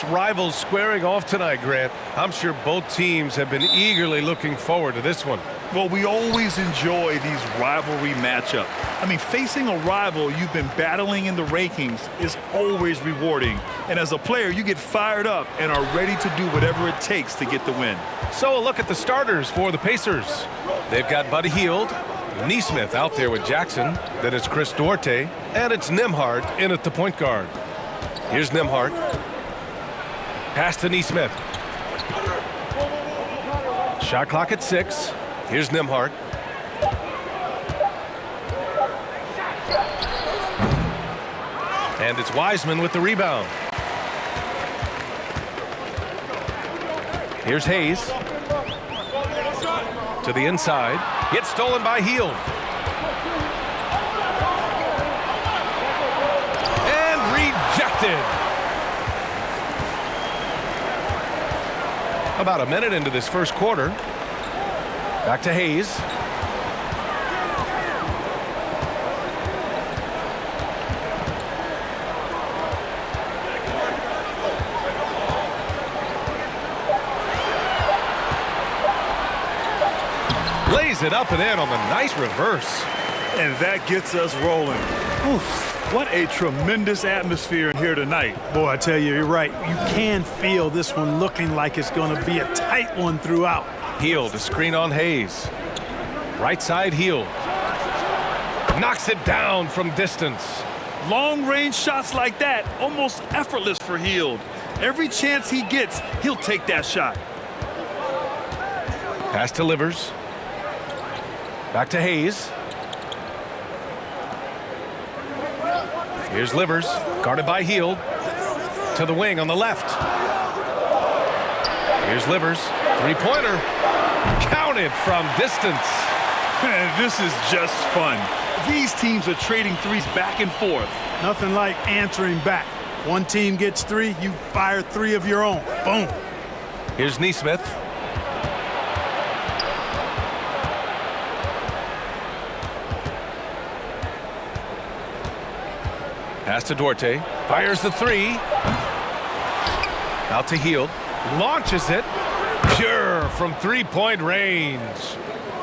Rivals squaring off tonight, Grant. I'm sure both teams have been eagerly looking forward to this one. Well, we always enjoy these rivalry matchups. I mean, facing a rival you've been battling in the rankings is always rewarding. And as a player, you get fired up and are ready to do whatever it takes to get the win. So a look at the starters for the Pacers. They've got Buddy Hield, Nesmith out there with Jackson. Then it's Chris Duarte, and it's Nembhard in at the point guard. Here's Nembhard. Pass to Nesmith. Shot clock at 6. Here's Nembhard. And it's Wiseman with the rebound. Here's Hayes. To the inside. Gets stolen by Hield. And rejected. About a minute into this first quarter. Back to Hayes. Lays it up and in on the nice reverse. And that gets us rolling. Oof. What a tremendous atmosphere in here tonight. Boy, I tell you, you're right. You can feel this one looking like it's going to be a tight one throughout. Hield to screen on Hayes. Right side Hield. Knocks it down from distance. Long-range shots like that, almost effortless for Hield. Every chance he gets, he'll take that shot. Pass to Livers. Back to Hayes. Here's Livers, guarded by Hield. To the wing on the left. Here's Livers, three-pointer. Counted from distance. This is just fun. These teams are trading threes back and forth. Nothing like answering back. One team gets 3, you fire 3 of your own. Boom. Here's Nesmith. Pass to Duarte. Fires the 3. Out to Hield. Launches it. Pure from three-point range.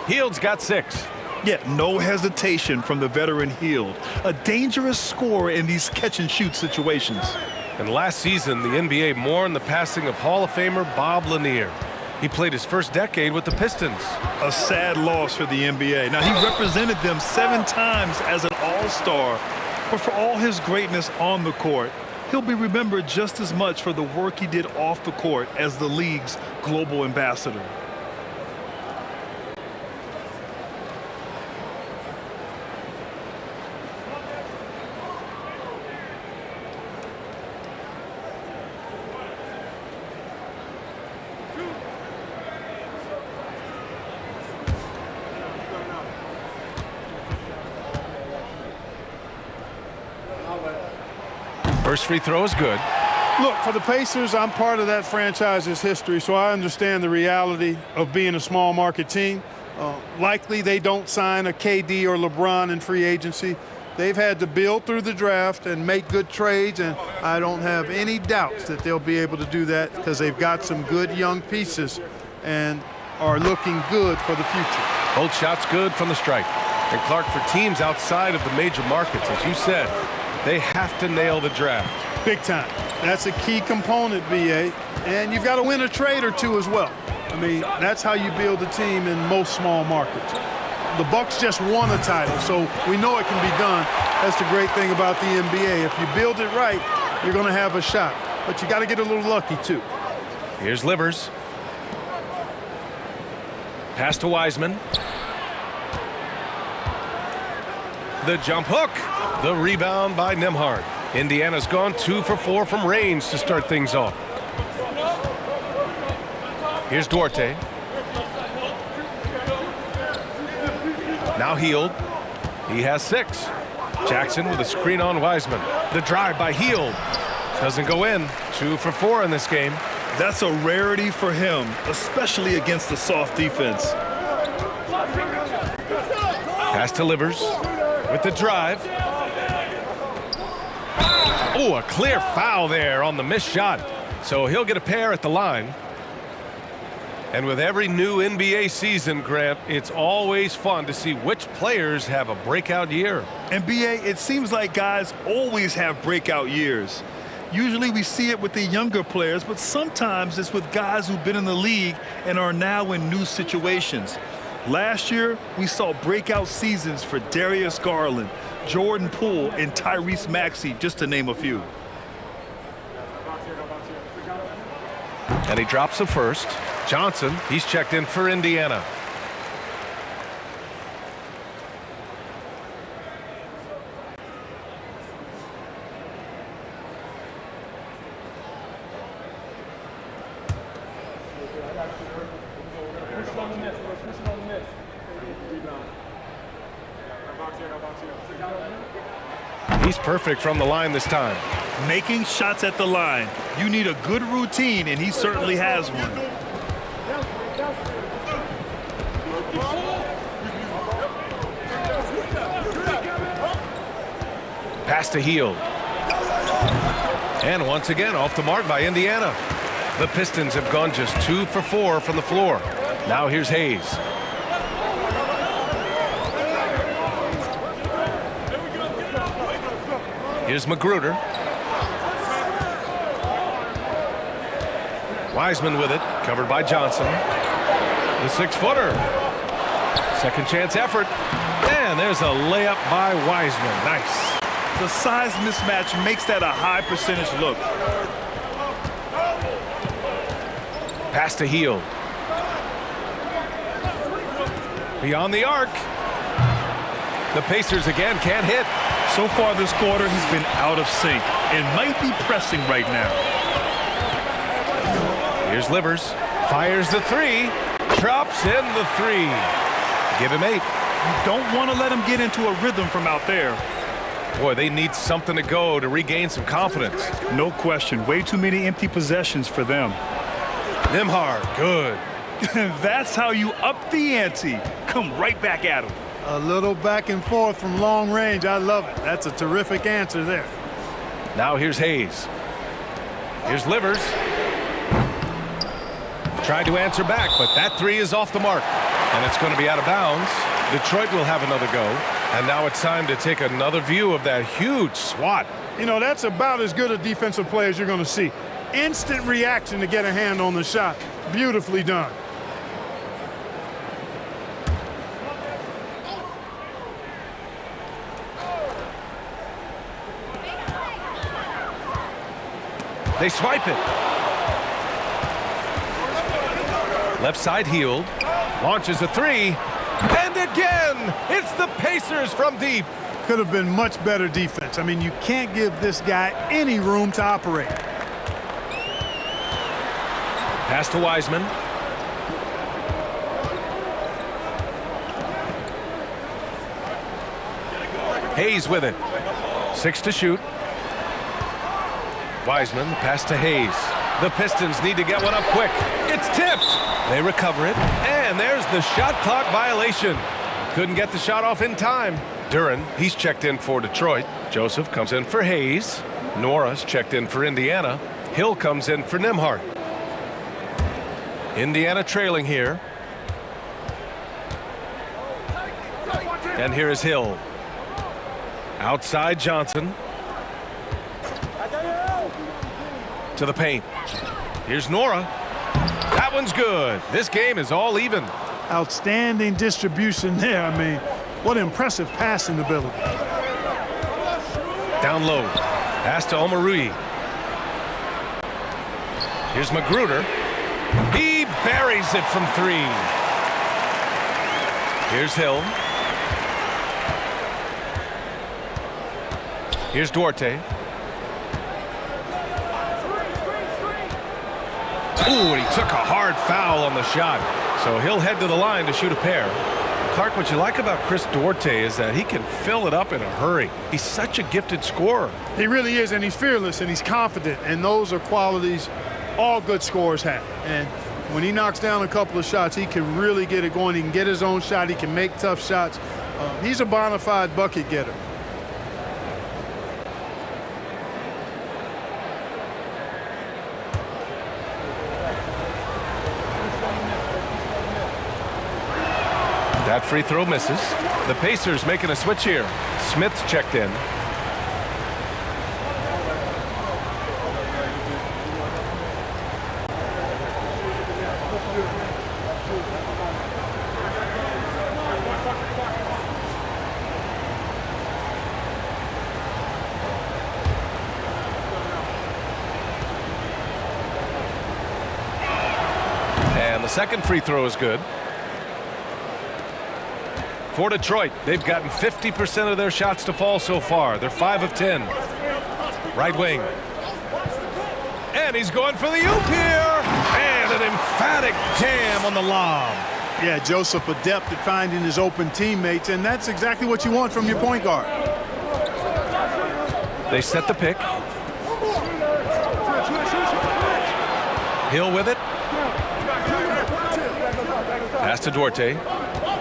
Hield's got 6. Yet no hesitation from the veteran Hield. A dangerous scorer in these catch-and-shoot situations. And last season, the NBA mourned the passing of Hall of Famer Bob Lanier. He played his first decade with the Pistons. A sad loss for the NBA. Now, he represented them 7 times as an all-star. But for all his greatness on the court, he'll be remembered just as much for the work he did off the court as the league's global ambassador. First free throw is good. Look, for the Pacers, I'm part of that franchise's history, so I understand the reality of being a small market team. Likely they don't sign a KD or LeBron in free agency. They've had to build through the draft and make good trades, and I don't have any doubts that they'll be able to do that because they've got some good young pieces and are looking good for the future. Both shots good from the stripe. And Clark, for teams outside of the major markets, as you said, they have to nail the draft. Big time. That's a key component, B.A. And you've got to win a trade or 2 as well. I mean, that's how you build a team in most small markets. The Bucks just won a title, so we know it can be done. That's the great thing about the NBA. If you build it right, you're going to have a shot. But you got to get a little lucky, too. Here's Livers. Pass to Wiseman. The jump hook. The rebound by Nembhard. Indiana's gone 2 for 4 from range to start things off. Here's Duarte. Now Hield. He has 6. Jackson with a screen on Wiseman. The drive by Hield. Doesn't go in. 2 for 4 in this game. That's a rarity for him, especially against the soft defense. Pass to Livers with the drive. Oh, a clear foul there on the missed shot. So he'll get a pair at the line. And with every new NBA season, Grant, it's always fun to see which players have a breakout year. NBA, it seems like guys always have breakout years. Usually we see it with the younger players, but sometimes it's with guys who've been in the league and are now in new situations. Last year, we saw breakout seasons for Darius Garland, Jordan Poole, and Tyrese Maxey, just to name a few. And he drops the first. Johnson, he's checked in for Indiana. He's perfect from the line this time. Making shots at the line. You need a good routine, and he certainly has one. Pass to Hield. And once again off the mark by Indiana. The Pistons have gone just 2 for 4 from the floor. Now here's Hayes. Here's Magruder. Wiseman with it, covered by Johnson. The 6-footer. Second chance effort. And there's a layup by Wiseman. Nice. The size mismatch makes that a high percentage look. Pass to Hield. Beyond the arc. The Pacers again can't hit. So far this quarter, he's been out of sync and might be pressing right now. Here's Livers. Fires the 3. Drops in the 3. Give him 8. You don't want to let him get into a rhythm from out there. Boy, they need something to go to regain some confidence. No question. Way too many empty possessions for them. Nembhard, good. That's how you up the ante. Come right back at him. A little back and forth from long range. I love it. That's a terrific answer there. Now here's Hayes. Here's Livers. Tried to answer back, but that 3 is off the mark. And it's going to be out of bounds. Detroit will have another go. And now it's time to take another view of that huge swat. You know, that's about as good a defensive play as you're going to see. Instant reaction to get a hand on the shot. Beautifully done. They swipe it. Left side Hield. Launches a 3. And again, it's the Pacers from deep. Could have been much better defense. I mean, you can't give this guy any room to operate. Pass to Wiseman. Hayes with it. 6 to shoot. Wiseman, the pass to Hayes. The Pistons need to get one up quick. It's tipped. They recover it. And there's the shot clock violation. Couldn't get the shot off in time. Durant, he's checked in for Detroit. Joseph comes in for Hayes. Nora's checked in for Indiana. Hill comes in for Nembhard. Indiana trailing here. And here is Hill. Outside Johnson. To the paint. Here's Nora. That one's good. This game is all even. Outstanding distribution there. I mean, what impressive passing ability. Down low. Pass to Omarui. Here's Magruder. He buries it from 3. Here's Hill. Here's Duarte. Ooh, and he took a hard foul on the shot. So he'll head to the line to shoot a pair. Clark, what you like about Chris Duarte is that he can fill it up in a hurry. He's such a gifted scorer. He really is, and he's fearless, and he's confident, and those are qualities all good scorers have. And when he knocks down a couple of shots, he can really get it going. He can get his own shot. He can make tough shots. He's a bona fide bucket getter. That free throw misses. The Pacers making a switch here. Smith's checked in. The second free throw is good. For Detroit, they've gotten 50% of their shots to fall so far. They're 5 of 10. Right wing. And he's going for the oop here. And an emphatic jam on the lob. Yeah, Joseph adept at finding his open teammates, and that's exactly what you want from your point guard. They set the pick. Hill with it. Pass to Duarte.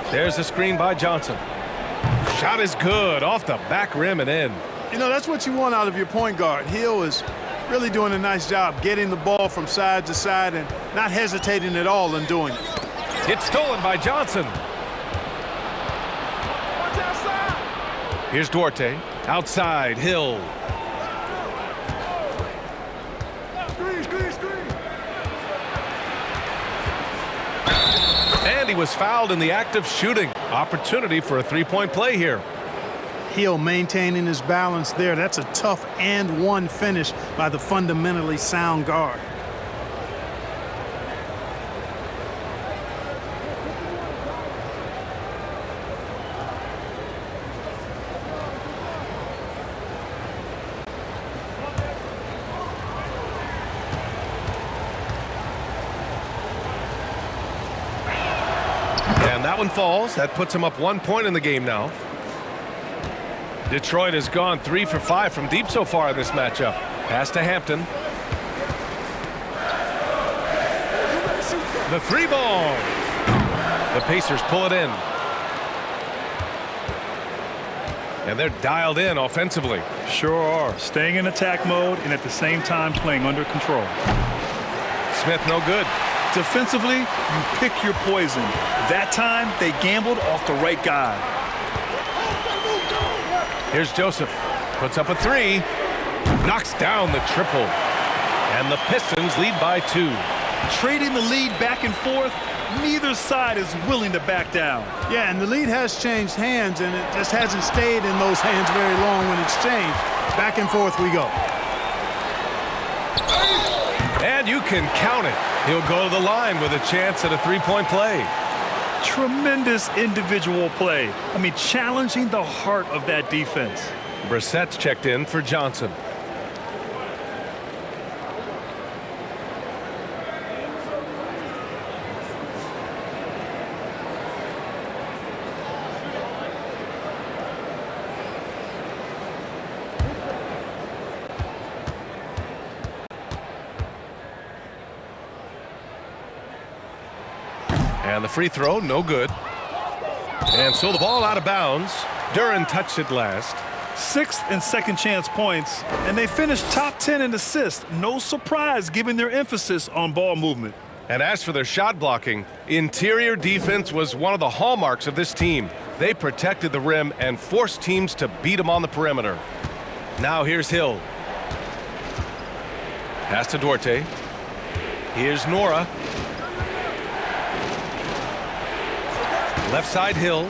There's a screen by Johnson. Shot is good off the back rim and in. You know, that's what you want out of your point guard. Hill is really doing a nice job getting the ball from side to side and not hesitating at all in doing it. It's stolen by Johnson. Here's Duarte. Outside, Hill. And he was fouled in the act of shooting. Opportunity for a three-point play here. Hill maintaining his balance there. That's a tough and one finish by the fundamentally sound guard. And that one falls. That puts him up 1 point in the game now. Detroit has gone 3 for 5 from deep so far in this matchup. Pass to Hampton. The three ball. The Pacers pull it in. And they're dialed in offensively. Sure are. Staying in attack mode and at the same time playing under control. Smith no good. Defensively, you pick your poison. That time, they gambled off the right guy. Here's Joseph. Puts up a three. Knocks down the triple. And the Pistons lead by 2. Trading the lead back and forth, neither side is willing to back down. Yeah, and the lead has changed hands, and it just hasn't stayed in those hands very long when it's changed. Back and forth we go. And you can count it. He'll go to the line with a chance at a three-point play. Tremendous individual play. I mean, challenging the heart of that defense. Brissett's checked in for Johnson. And the free throw, no good. And so the ball out of bounds. Durant touched it last. 6th and second chance points, and they finished top 10 in assists. No surprise given their emphasis on ball movement. And as for their shot blocking, interior defense was one of the hallmarks of this team. They protected the rim and forced teams to beat them on the perimeter. Now here's Hill. Pass to Duarte. Here's Nora. Left side, Hill.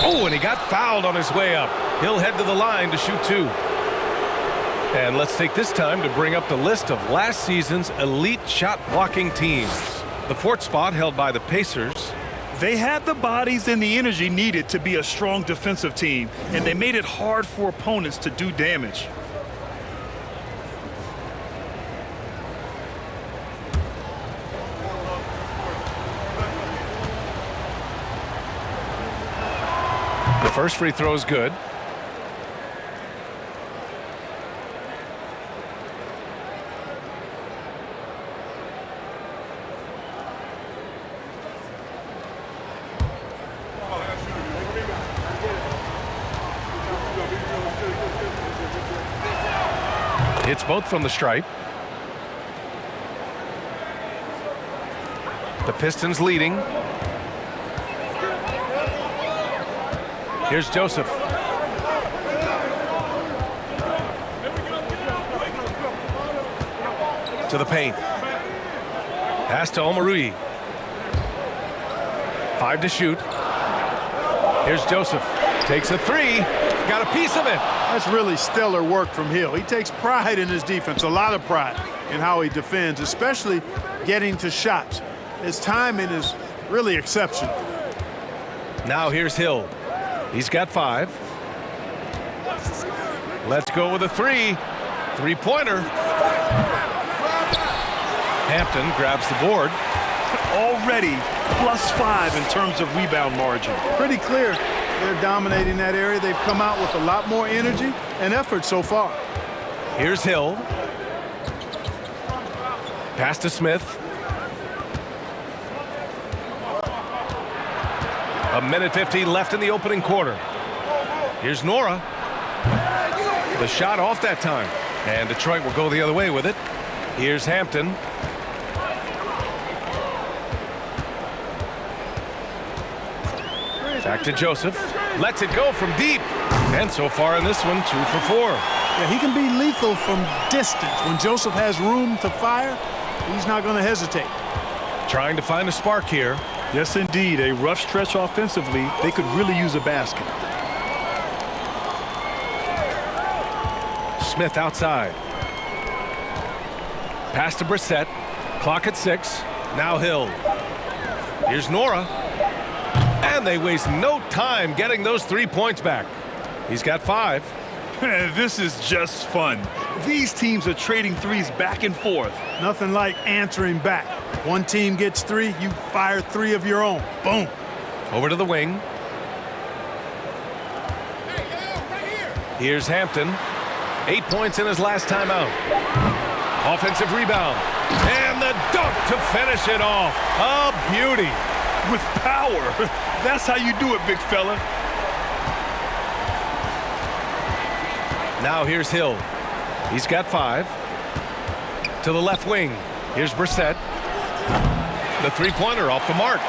Oh, and he got fouled on his way up. He'll head to the line to shoot 2. And let's take this time to bring up the list of last season's elite shot blocking teams. The 4th spot held by the Pacers. They had the bodies and the energy needed to be a strong defensive team, and they made it hard for opponents to do damage. The first free throw is good. Hits both from the stripe. The Pistons leading. Here's Joseph. To the paint. Pass to Omarui. 5 to shoot. Here's Joseph. Takes a 3. Got a piece of it. That's really stellar work from Hill. He takes pride in his defense, a lot of pride in how he defends, especially getting to shots. His timing is really exceptional. Now here's Hill. He's got 5. Let's go with a 3. Three-pointer. Hampton grabs the board. Already +5 in terms of rebound margin. Pretty clear they're dominating that area. They've come out with a lot more energy and effort so far. Here's Hill. Pass to Smith. A minute 15 left in the opening quarter. Here's Nora. The shot off that time. And Detroit will go the other way with it. Here's Hampton. Back to Joseph. Lets it go from deep. And so far in this one, 2 for 4. Yeah, he can be lethal from distance. When Joseph has room to fire, he's not going to hesitate. Trying to find a spark here. Yes, indeed. A rough stretch offensively. They could really use a basket. Smith outside. Pass to Brissett. Clock at 6. Now Hill. Here's Nora. And they waste no time getting those 3 points back. He's got 5. This is just fun. These teams are trading threes back and forth. Nothing like answering back. One team gets 3, you fire 3 of your own. Boom. Over to the wing. Here's Hampton. 8 points in his last time out. Offensive rebound. And the dunk to finish it off. A beauty. With power. That's how you do it, big fella. Now here's Hill. He's got 5. To the left wing. Here's Brissett. The three-pointer off the mark.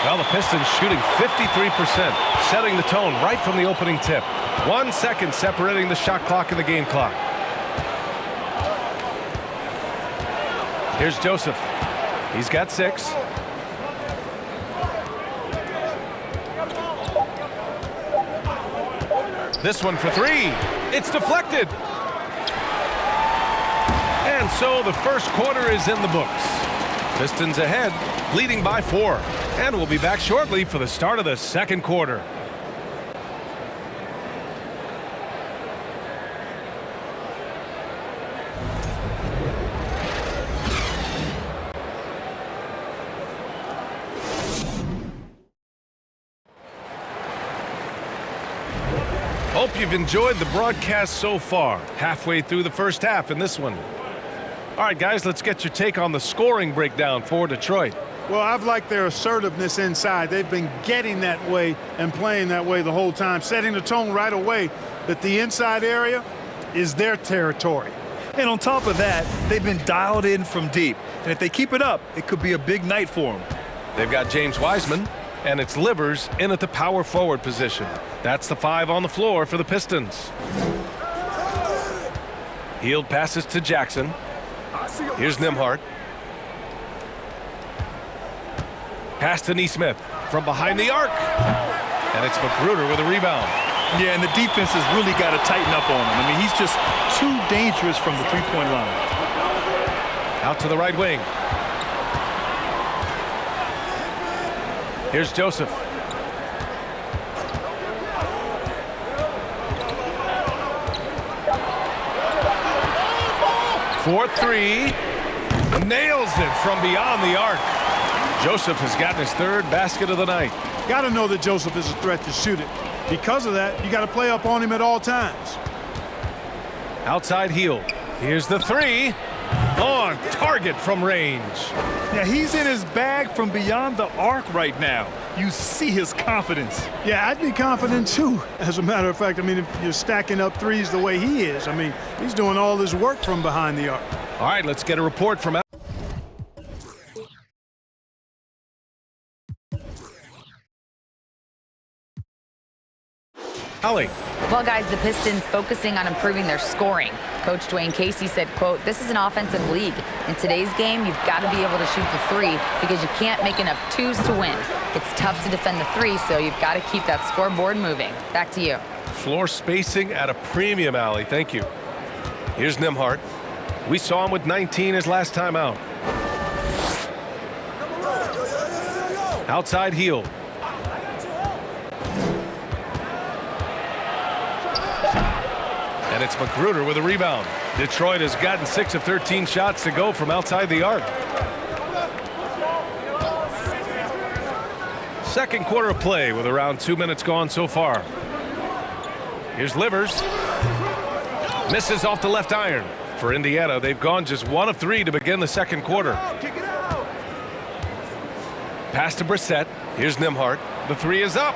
Well, the Pistons shooting 53%, setting the tone right from the opening tip. 1 second separating the shot clock and the game clock. Here's Joseph. He's got 6. This one for 3. It's deflected. And so the first quarter is in the books. Pistons ahead, leading by 4. And we'll be back shortly for the start of the second quarter. Hope you've enjoyed the broadcast so far. Halfway through the first half in this one. All right, guys, let's get your take on the scoring breakdown for Detroit. Well, I've liked their assertiveness inside. They've been getting that way and playing that way the whole time, setting the tone right away that the inside area is their territory. And on top of that, they've been dialed in from deep. And if they keep it up, it could be a big night for them. They've got James Wiseman, and it's Livers in at the power forward position. That's the 5 on the floor for the Pistons. Hield passes to Jackson. Here's Nembhard. Pass to Nesmith from behind the arc. And it's Magruder with a rebound. Yeah, and the defense has really got to tighten up on him. I mean, he's just too dangerous from the three-point line. Out to the right wing. Here's Joseph. For 3. Nails it from beyond the arc. Joseph has gotten his 3rd basket of the night. Got to know that Joseph is a threat to shoot it. Because of that, you got to play up on him at all times. Outside Hield. Here's the 3. On target from range. Yeah, he's in his bag from beyond the arc right now. You see his confidence. Yeah, I'd be confident too. As a matter of fact, I mean, if you're stacking up threes the way he is, I mean, he's doing all his work from behind the arc. All right, let's get a report from Allie. Well, guys, the Pistons focusing on improving their scoring. Coach Dwayne Casey said, quote, "This is an offensive league. In today's game, you've got to be able to shoot the three because you can't make enough twos to win. It's tough to defend the three, so you've got to keep that scoreboard moving." Back to you. Floor spacing at a premium, Allie. Thank you. Here's Nembhard. We saw him with 19 his last time out. Outside heel. And it's Magruder with a rebound. Detroit has gotten 6 of 13 shots to go from outside the arc. Second quarter of play with around 2 minutes gone so far. Here's Livers. Misses off the left iron. For Indiana, they've gone just 1 of 3 to begin the second quarter. Pass to Brissett. Here's Nembhard. The three is up.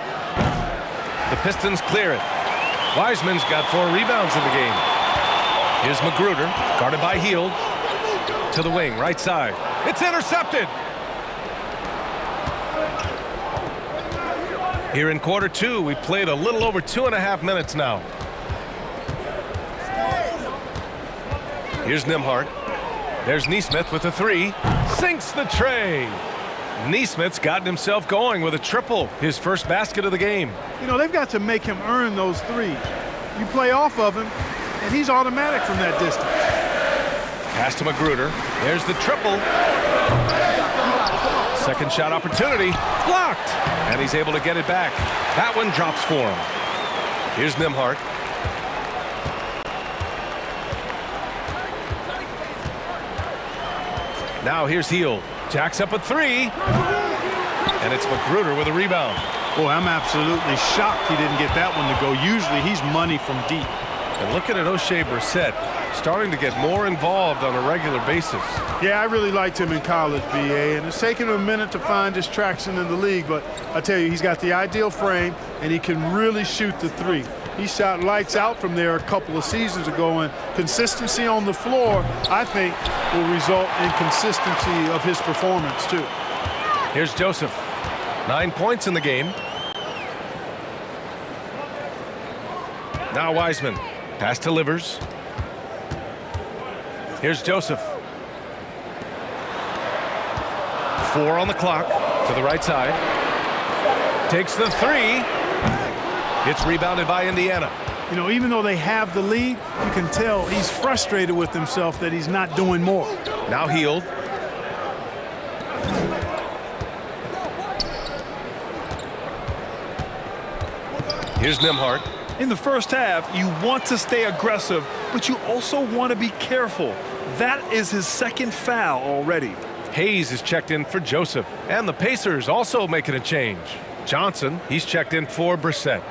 The Pistons clear it. Wiseman's got 4 rebounds in the game. Here's Magruder, guarded by Hield. To the wing, right side. It's intercepted. Here in quarter 2, we played a little over 2.5 minutes now. Here's Nembhard. There's Nesmith with the three. Sinks the tray. Nesmith's gotten himself going with a triple, his first basket of the game. You know, they've got to make him earn those threes. You play off of him, and he's automatic from that distance. Pass to Magruder. There's the triple. Second shot opportunity. Blocked. And he's able to get it back. That one drops for him. Here's Nembhard. Now here's Hield. Jacks up a three. And it's Magruder with a rebound. Boy, I'm absolutely shocked he didn't get that one to go. Usually he's money from deep. And looking at O'Shea Brissett, starting to get more involved on a regular basis. Yeah, I really liked him in college, B.A., and it's taken him a minute to find his traction in the league, but I tell you, he's got the ideal frame, and he can really shoot the three. He shot lights out from there a couple of seasons ago, and consistency on the floor, I think, will result in consistency of his performance, too. Here's Joseph. 9 points in the game. Now Wiseman. Pass to Livers. Here's Joseph. 4 on the clock. To the right side. Takes the three. It's rebounded by Indiana. You know, even though they have the lead, you can tell he's frustrated with himself that he's not doing more. Now Hield. Here's Nembhard. In the first half, you want to stay aggressive, but you also want to be careful. That is his second foul already. Hayes is checked in for Joseph. And the Pacers also making a change. Johnson, he's checked in for Brissett.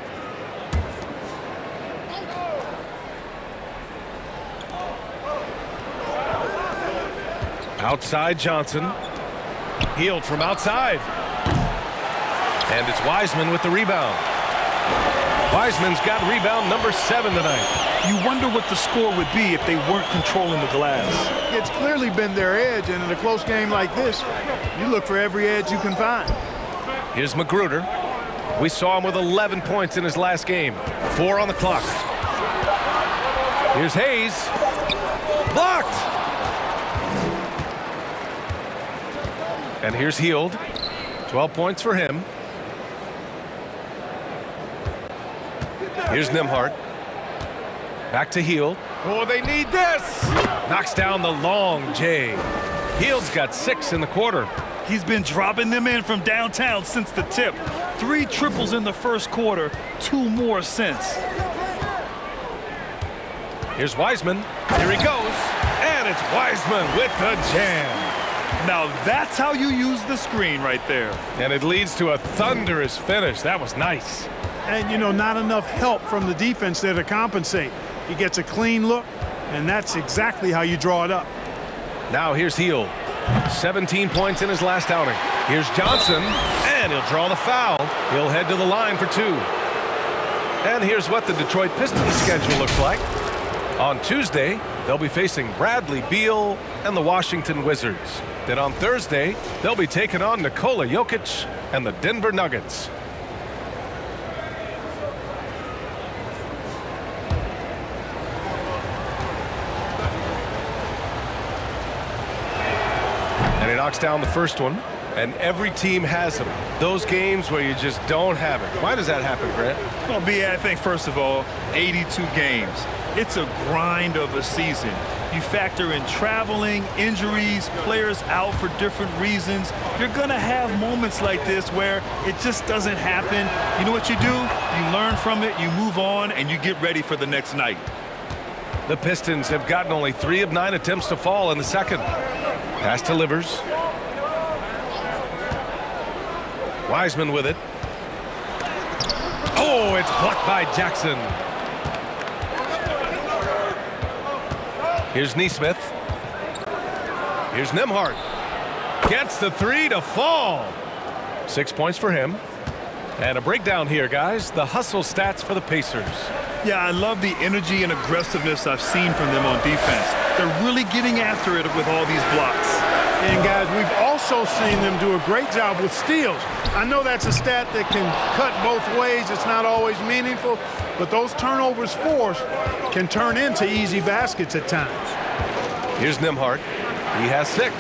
Outside Johnson. Hield from outside. And it's Wiseman with the rebound. Wiseman's got rebound number 7 tonight. You wonder what the score would be if they weren't controlling the glass. It's clearly been their edge, and in a close game like this, you look for every edge you can find. Here's Magruder. We saw him with 11 points in his last game. 4 on the clock. Here's Hayes. Blocked. And here's Hield. 12 points for him. Here's Nembhard. Back to Hield. Oh, they need this. Knocks down the long J. Hield's got 6 in the quarter. He's been dropping them in from downtown since the tip. 3 triples in the first quarter, 2 more since. Here's Wiseman. Here he goes. And it's Wiseman with the jam. Now that's how you use the screen right there. And it leads to a thunderous finish. That was nice. And, you know, not enough help from the defense there to compensate. He gets a clean look, and that's exactly how you draw it up. Now here's Hield. 17 points in his last outing. Here's Johnson, and he'll draw the foul. He'll head to the line for 2. And here's what the Detroit Pistons schedule looks like. On Tuesday, they'll be facing Bradley Beal and the Washington Wizards. Then on Thursday, they'll be taking on Nikola Jokic and the Denver Nuggets. he knocks down the first one. And every team has them. Those games where you just don't have it. Why does that happen, Grant? Well, B, I think, first of all, 82 games. It's a grind of a season. You factor in traveling, injuries, players out for different reasons. You're going to have moments like this where it just doesn't happen. You know what you do? You learn from it, you move on, and you get ready for the next night. The Pistons have gotten only 3 of 9 attempts to fall in the second. Pass to Livers. Wiseman with it. Oh, it's blocked by Jackson. Here's Nesmith. Here's Nembhard. Gets the 3 to fall. 6 points for him. And a breakdown here, guys. The hustle stats for the Pacers. Yeah, I love the energy and aggressiveness I've seen from them on defense. They're really getting after it with all these blocks. And, guys, we've also seen them do a great job with steals. I know that's a stat that can cut both ways. It's not always meaningful, but those turnovers forced can turn into easy baskets at times. Here's Nembhard. He has 6.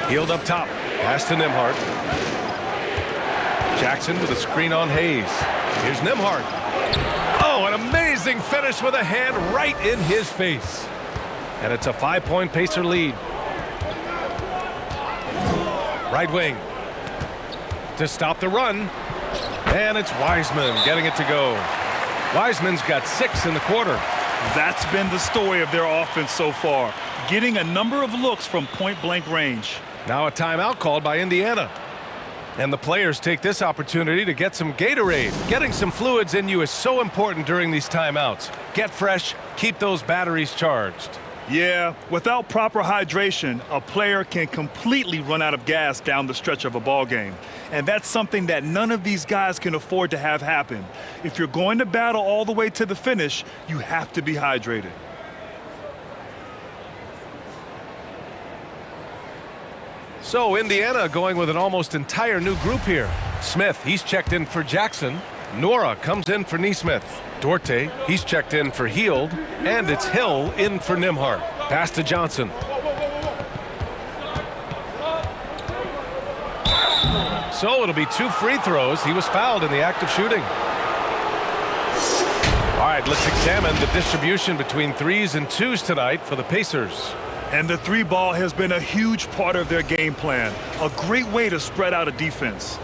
Healed up top. Pass to Nembhard. Jackson with a screen on Hayes. Here's Nembhard. Oh, an amazing finish with a hand right in his face. And it's a 5-point Pacer lead. Right wing. To stop the run. And it's Wiseman getting it to go. Wiseman's got 6 in the quarter. That's been the story of their offense so far. Getting a number of looks from point-blank range. Now a timeout called by Indiana. And the players take this opportunity to get some Gatorade. Getting some fluids in you is so important during these timeouts. Get fresh, keep those batteries charged. Yeah, without proper hydration, a player can completely run out of gas down the stretch of a ball game. And that's something that none of these guys can afford to have happen. If you're going to battle all the way to the finish, you have to be hydrated. So Indiana going with an almost entire new group here. Smith, he's checked in for Jackson. Nora comes in for Nesmith. Duarte, he's checked in for Hield. And it's Hill in for Nembhard. Pass to Johnson. So it'll be 2 free throws. He was fouled in the act of shooting. All right, let's examine the distribution between 3s and 2s tonight for the Pacers. And the 3-ball has been a huge part of their game plan. A great way to spread out a defense.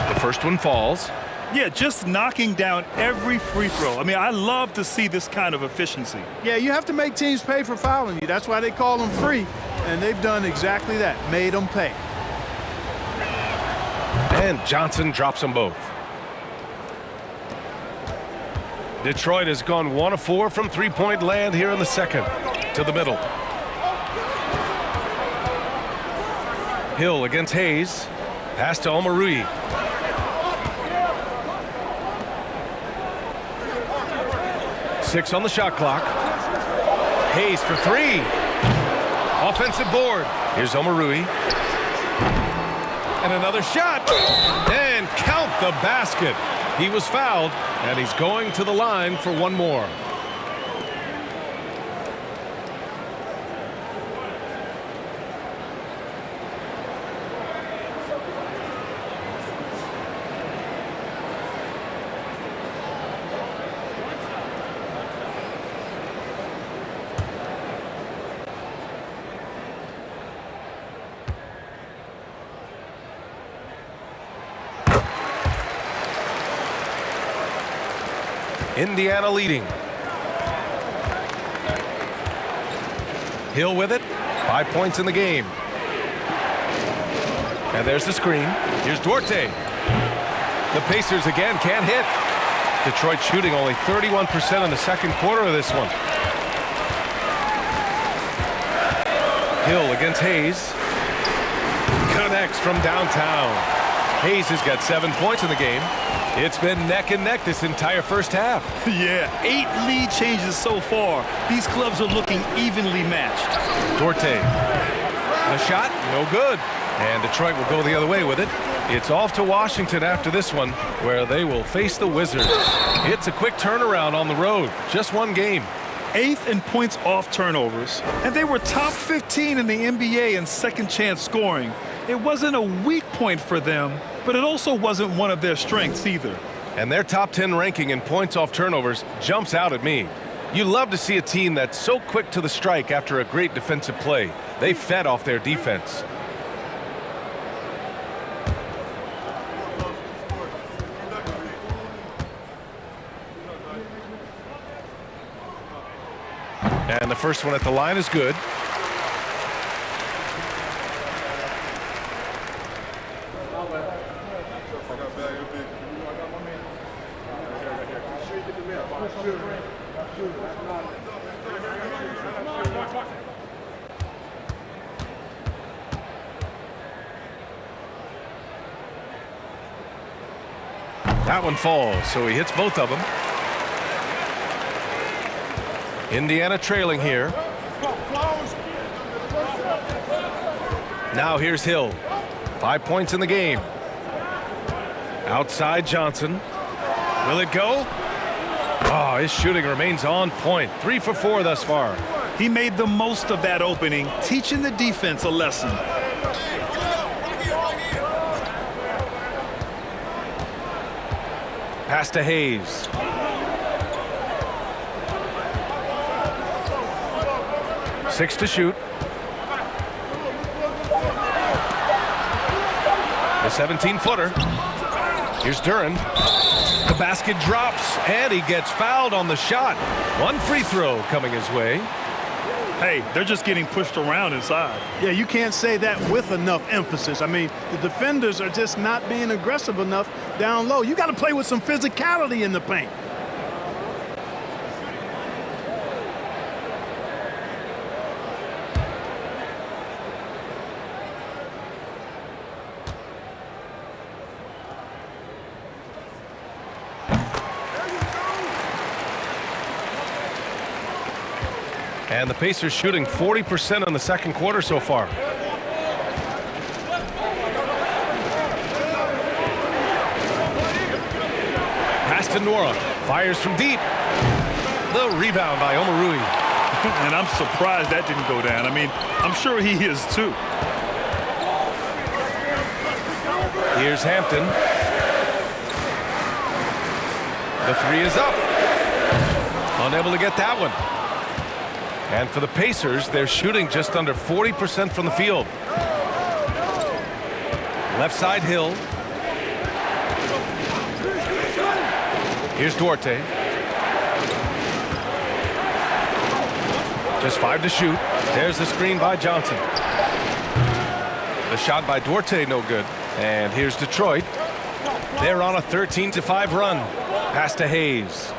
The first one falls. Yeah, just knocking down every free throw. I mean, I love to see this kind of efficiency. Yeah, you have to make teams pay for fouling you. That's why they call them free. And they've done exactly that, made them pay. And Johnson drops them both. Detroit has gone 1 of 4 from 3-point land here in the second. To the middle. Hill against Hayes. Pass to Omarui. Six on the shot clock. Hayes for 3. Offensive board. Here's Omarui. And another shot. And count the basket. He was fouled, and he's going to the line for 1 more. Indiana leading. Hill with it. 5 points in the game. And there's the screen. Here's Duarte. The Pacers again can't hit. Detroit shooting only 31% in the second quarter of this one. Hill against Hayes. Connects from downtown. Hayes has got 7 points in the game. It's been neck and neck this entire first half. Yeah, 8 lead changes so far. These clubs are looking evenly matched. Duarte. The shot, no good. And Detroit will go the other way with it. It's off to Washington after this one, where they will face the Wizards. It's a quick turnaround on the road. Just one game. 8th in points off turnovers, and they were top 15 in the NBA in second chance scoring. It wasn't a weak point for them, but it also wasn't one of their strengths either. And their top 10 ranking in points off turnovers jumps out at me. You love to see a team that's so quick to the strike after a great defensive play. They fed off their defense. And the first one at the line is good. That one falls, so he hits both of them. Indiana trailing here. Now here's Hill. 5 points in the game. Outside Johnson. Will it go? Oh, his shooting remains on point. 3 for 4 thus far. He made the most of that opening, teaching the defense a lesson. Pass to Hayes. Six to shoot. The 17-footer. Here's Durant. The basket drops, and he gets fouled on the shot. One free throw coming his way. Hey, they're just getting pushed around inside. Yeah, you can't say that with enough emphasis. I mean, the defenders are just not being aggressive enough down low. You got to play with some physicality in the paint. And the Pacers shooting 40% in the second quarter so far. Pass to Nora. Fires from deep. The rebound by Omarui. And I'm surprised that didn't go down. I mean, I'm sure he is too. Here's Hampton. The three is up. Unable to get that one. And for the Pacers, they're shooting just under 40% from the field. Left side Hill. Here's Duarte. Just 5 to shoot. There's the screen by Johnson. The shot by Duarte, no good. And here's Detroit. They're on a 13-5 run. Pass to Hayes.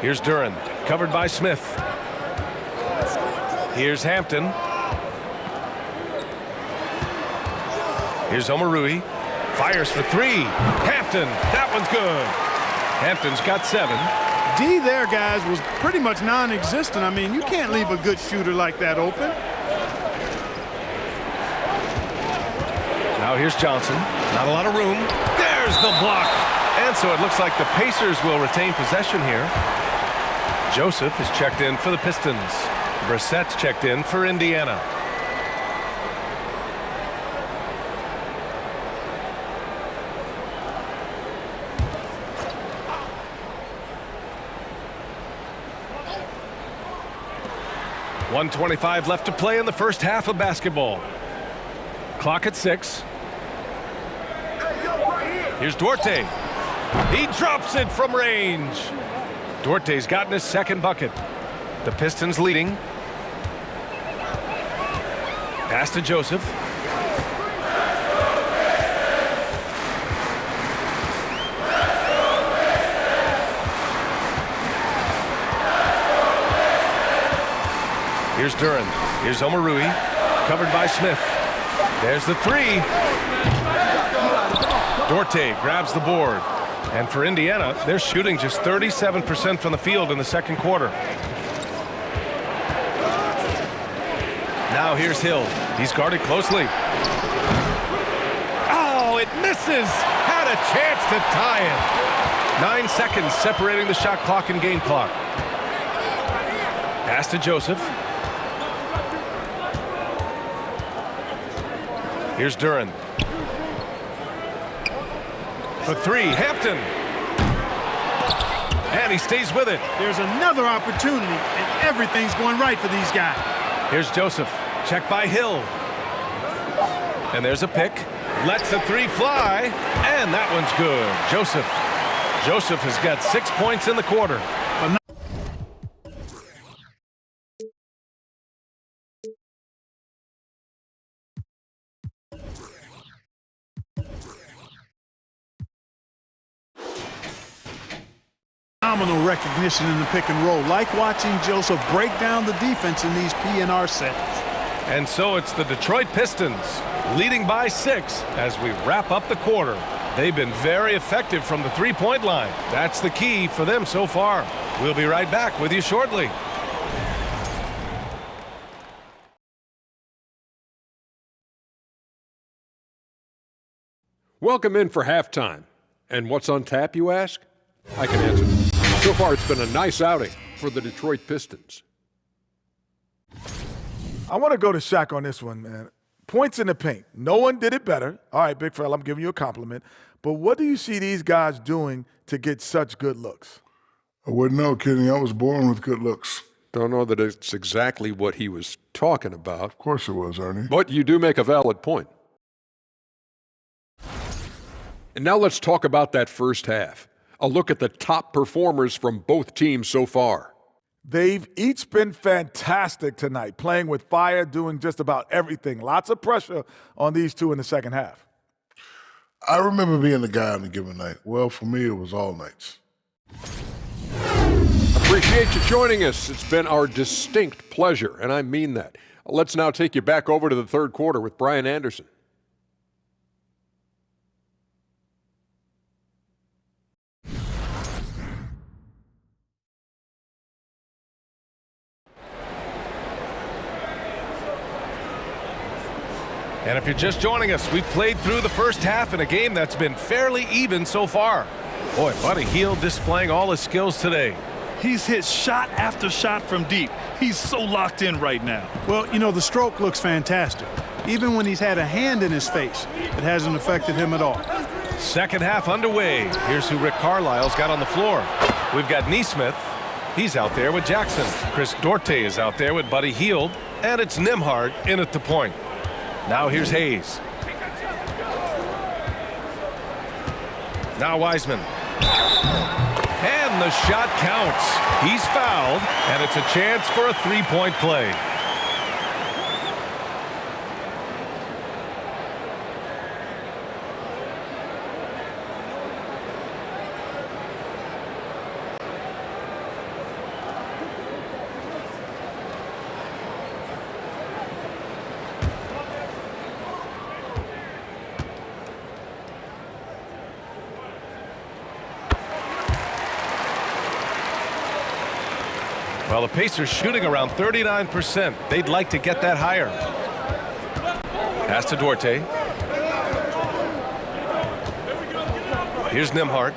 Here's Durant, covered by Smith. Here's Hampton. Here's Omarui. Fires for 3. Hampton. That one's good. Hampton's got 7. D there, guys, was pretty much non-existent. I mean, you can't leave a good shooter like that open. Now here's Johnson. Not a lot of room. There's the block. And so it looks like the Pacers will retain possession here. Joseph is checked in for the Pistons. Brissett's checked in for Indiana. .125 left to play in the first half of basketball. Clock at 6. Here's Duarte. He drops it from range. Duarte's gotten his second bucket. The Pistons leading. Pass to Joseph. Here's Durant. Here's Omarui. Covered by Smith. There's the 3. Duarte grabs the board. And for Indiana, they're shooting just 37% from the field in the second quarter. Now here's Hill. He's guarded closely. Oh, it misses. Had a chance to tie it. 9 seconds separating the shot clock and game clock. Pass to Joseph. Here's Durant. For three, Hampton. And he stays with it. There's another opportunity, and everything's going right for these guys. Here's Joseph. Check by Hill. And there's a pick. Lets the three fly. And that one's good. Joseph has got 6 points in the quarter. Phenomenal recognition in the pick and roll. Like watching Joseph break down the defense in these PNR sets. And so it's the Detroit Pistons leading by 6 as we wrap up the quarter. They've been very effective from the three-point line. That's the key for them so far. We'll be right back with you shortly. Welcome in for halftime. And what's on tap, you ask? I can answer. So far, it's been a nice outing for the Detroit Pistons. I want to go to Shaq on this one, man. Points in the paint. No one did it better. All right, big fella, I'm giving you a compliment. But what do you see these guys doing to get such good looks? I wouldn't know, Kenny. I was born with good looks. Don't know that it's exactly what he was talking about. Of course it was, Ernie. But you do make a valid point. And now let's talk about that first half. A look at the top performers from both teams so far. They've each been fantastic tonight, playing with fire, doing just about everything. Lots of pressure on these two in the second half. I remember being the guy on a given night. Well, for me, it was all nights. Appreciate you joining us. It's been our distinct pleasure, and I mean that. Let's now take you back over to the third quarter with Brian Anderson. And if you're just joining us, we've played through the first half in a game that's been fairly even so far. Boy, Buddy Hield displaying all his skills today. He's hit shot after shot from deep. He's so locked in right now. Well, you know, the stroke looks fantastic. Even when he's had a hand in his face, it hasn't affected him at all. Second half underway. Here's who Rick Carlisle's got on the floor. We've got Nesmith. He's out there with Jackson. Chris Duarte is out there with Buddy Hield. And it's Nembhard in at the point. Now here's Hayes. Now Wiseman. And the shot counts. He's fouled, and it's a chance for a three-point play. Well, the Pacers shooting around 39%. They'd like to get that higher. Pass to Duarte. Here's Nembhard.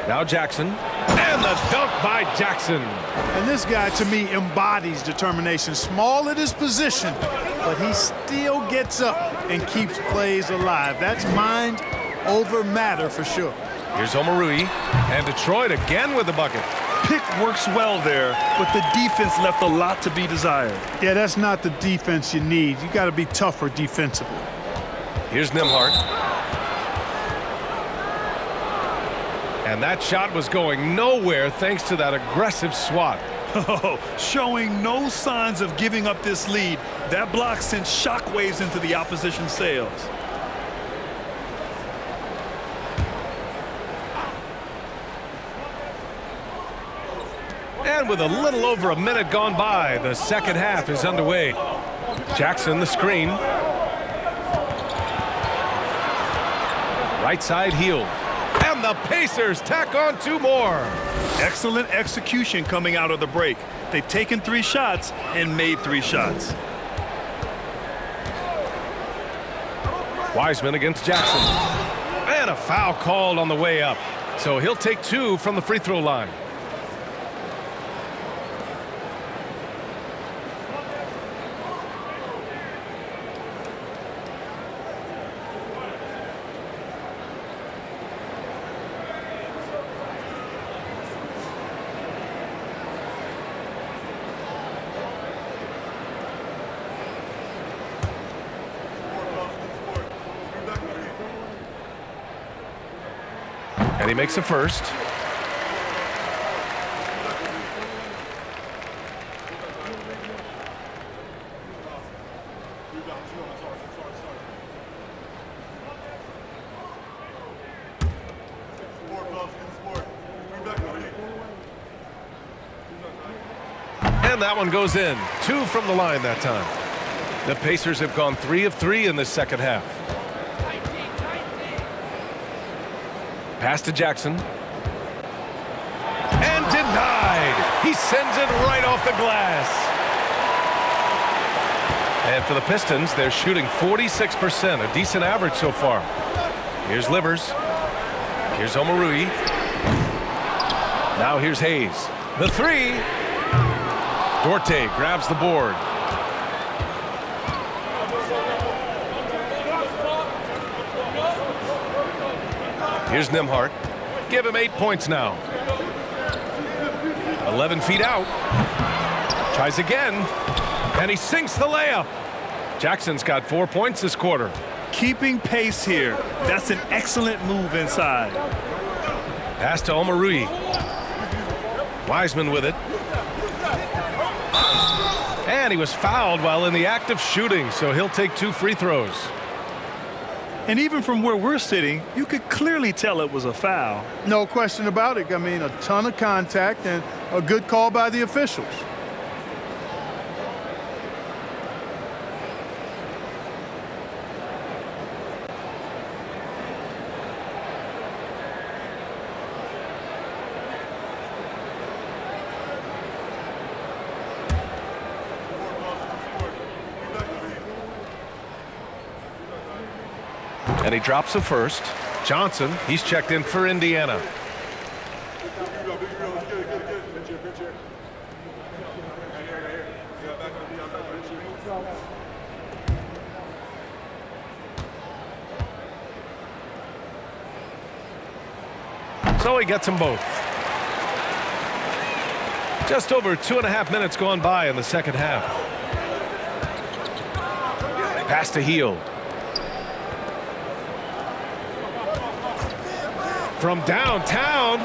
Now Jackson. And the dunk by Jackson. And this guy, to me, embodies determination. Small at his position, but he still gets up and keeps plays alive. That's mind over matter for sure. Here's Omarui, and Detroit again with the bucket. Pick works well there, but the defense left a lot to be desired. Yeah, that's not the defense you need. You got to be tougher defensively. Here's Nembhard. And that shot was going nowhere thanks to that aggressive swat. Oh, showing no signs of giving up this lead. That block sent shockwaves into the opposition sails. And with a little over a minute gone by, the second half is underway. Jackson the screen. Right side Hield. And the Pacers tack on two more. Excellent execution coming out of the break. They've taken 3 shots and made 3 shots. Wiseman against Jackson. And a foul called on the way up. So he'll take 2 from the free throw line. And he makes a first. And that one goes in. 2 from the line that time. The Pacers have gone 3 of 3 in this second half. Pass to Jackson. And denied. He sends it right off the glass. And for the Pistons, they're shooting 46%, a decent average so far. Here's Livers. Here's Omarui. Now here's Hayes. The 3. Duarte grabs the board. Here's Nembhard. Give him 8 points now. 11 feet out. Tries again. And he sinks the layup. Jackson's got 4 points this quarter. Keeping pace here. That's an excellent move inside. Pass to Omarui. Wiseman with it. And he was fouled while in the act of shooting, so he'll take 2 free throws. And even from where we're sitting, you could clearly tell it was a foul. No question about it. I mean, a ton of contact and a good call by the officials. And he drops a first. Johnson, he's checked in for Indiana. So he gets them both. Just over 2.5 minutes gone by in the second half. Pass to Hield. From downtown,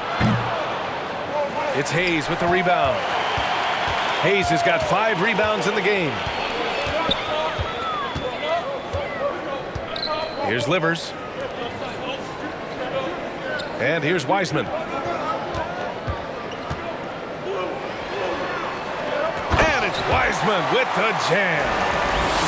it's Hayes with the rebound. Hayes has got 5 rebounds in the game. Here's Livers. And here's Wiseman. And it's Wiseman with the jam.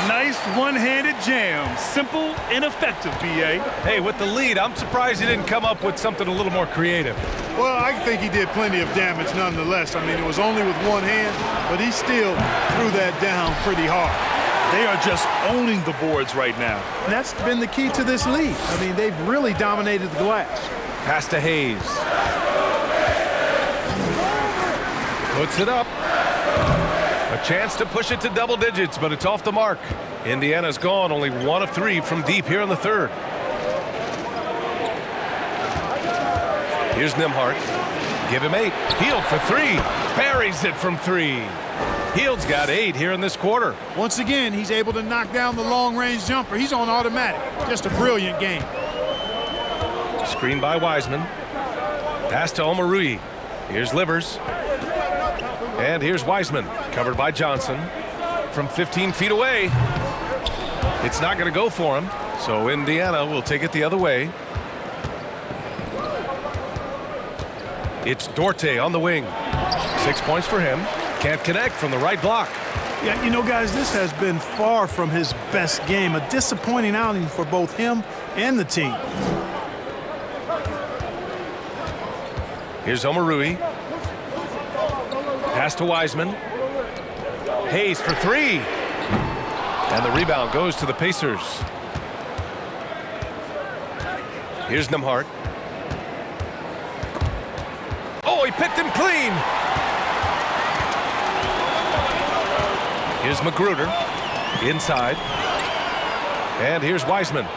Nice one-handed jam. Simple and effective, B.A. Hey, with the lead, I'm surprised he didn't come up with something a little more creative. Well, I think he did plenty of damage nonetheless. I mean, it was only with one hand, but he still threw that down pretty hard. They are just owning the boards right now. And that's been the key to this lead. I mean, they've really dominated the glass. Pass to Hayes. Puts it up. A chance to push it to double digits, but it's off the mark. Indiana's gone only 1 of 3 from deep here in the third. Here's Nembhard. Give him 8. Hield for 3. Buries it from 3. Hield's got 8 here in this quarter. Once again, he's able to knock down the long-range jumper. He's on automatic. Just a brilliant game. Screen by Wiseman. Pass to Omarui. Here's Livers. And here's Wiseman, covered by Johnson from 15 feet away. It's not going to go for him, so Indiana will take it the other way. It's Duarte on the wing. 6 points for him. Can't connect from the right block. Yeah, you know, guys, this has been far from his best game. A disappointing outing for both him and the team. Here's Omarui. Pass to Wiseman. Hayes for three. And the rebound goes to the Pacers. Here's Nembhard. Oh, he picked him clean. Here's Magruder inside. And here's Wiseman.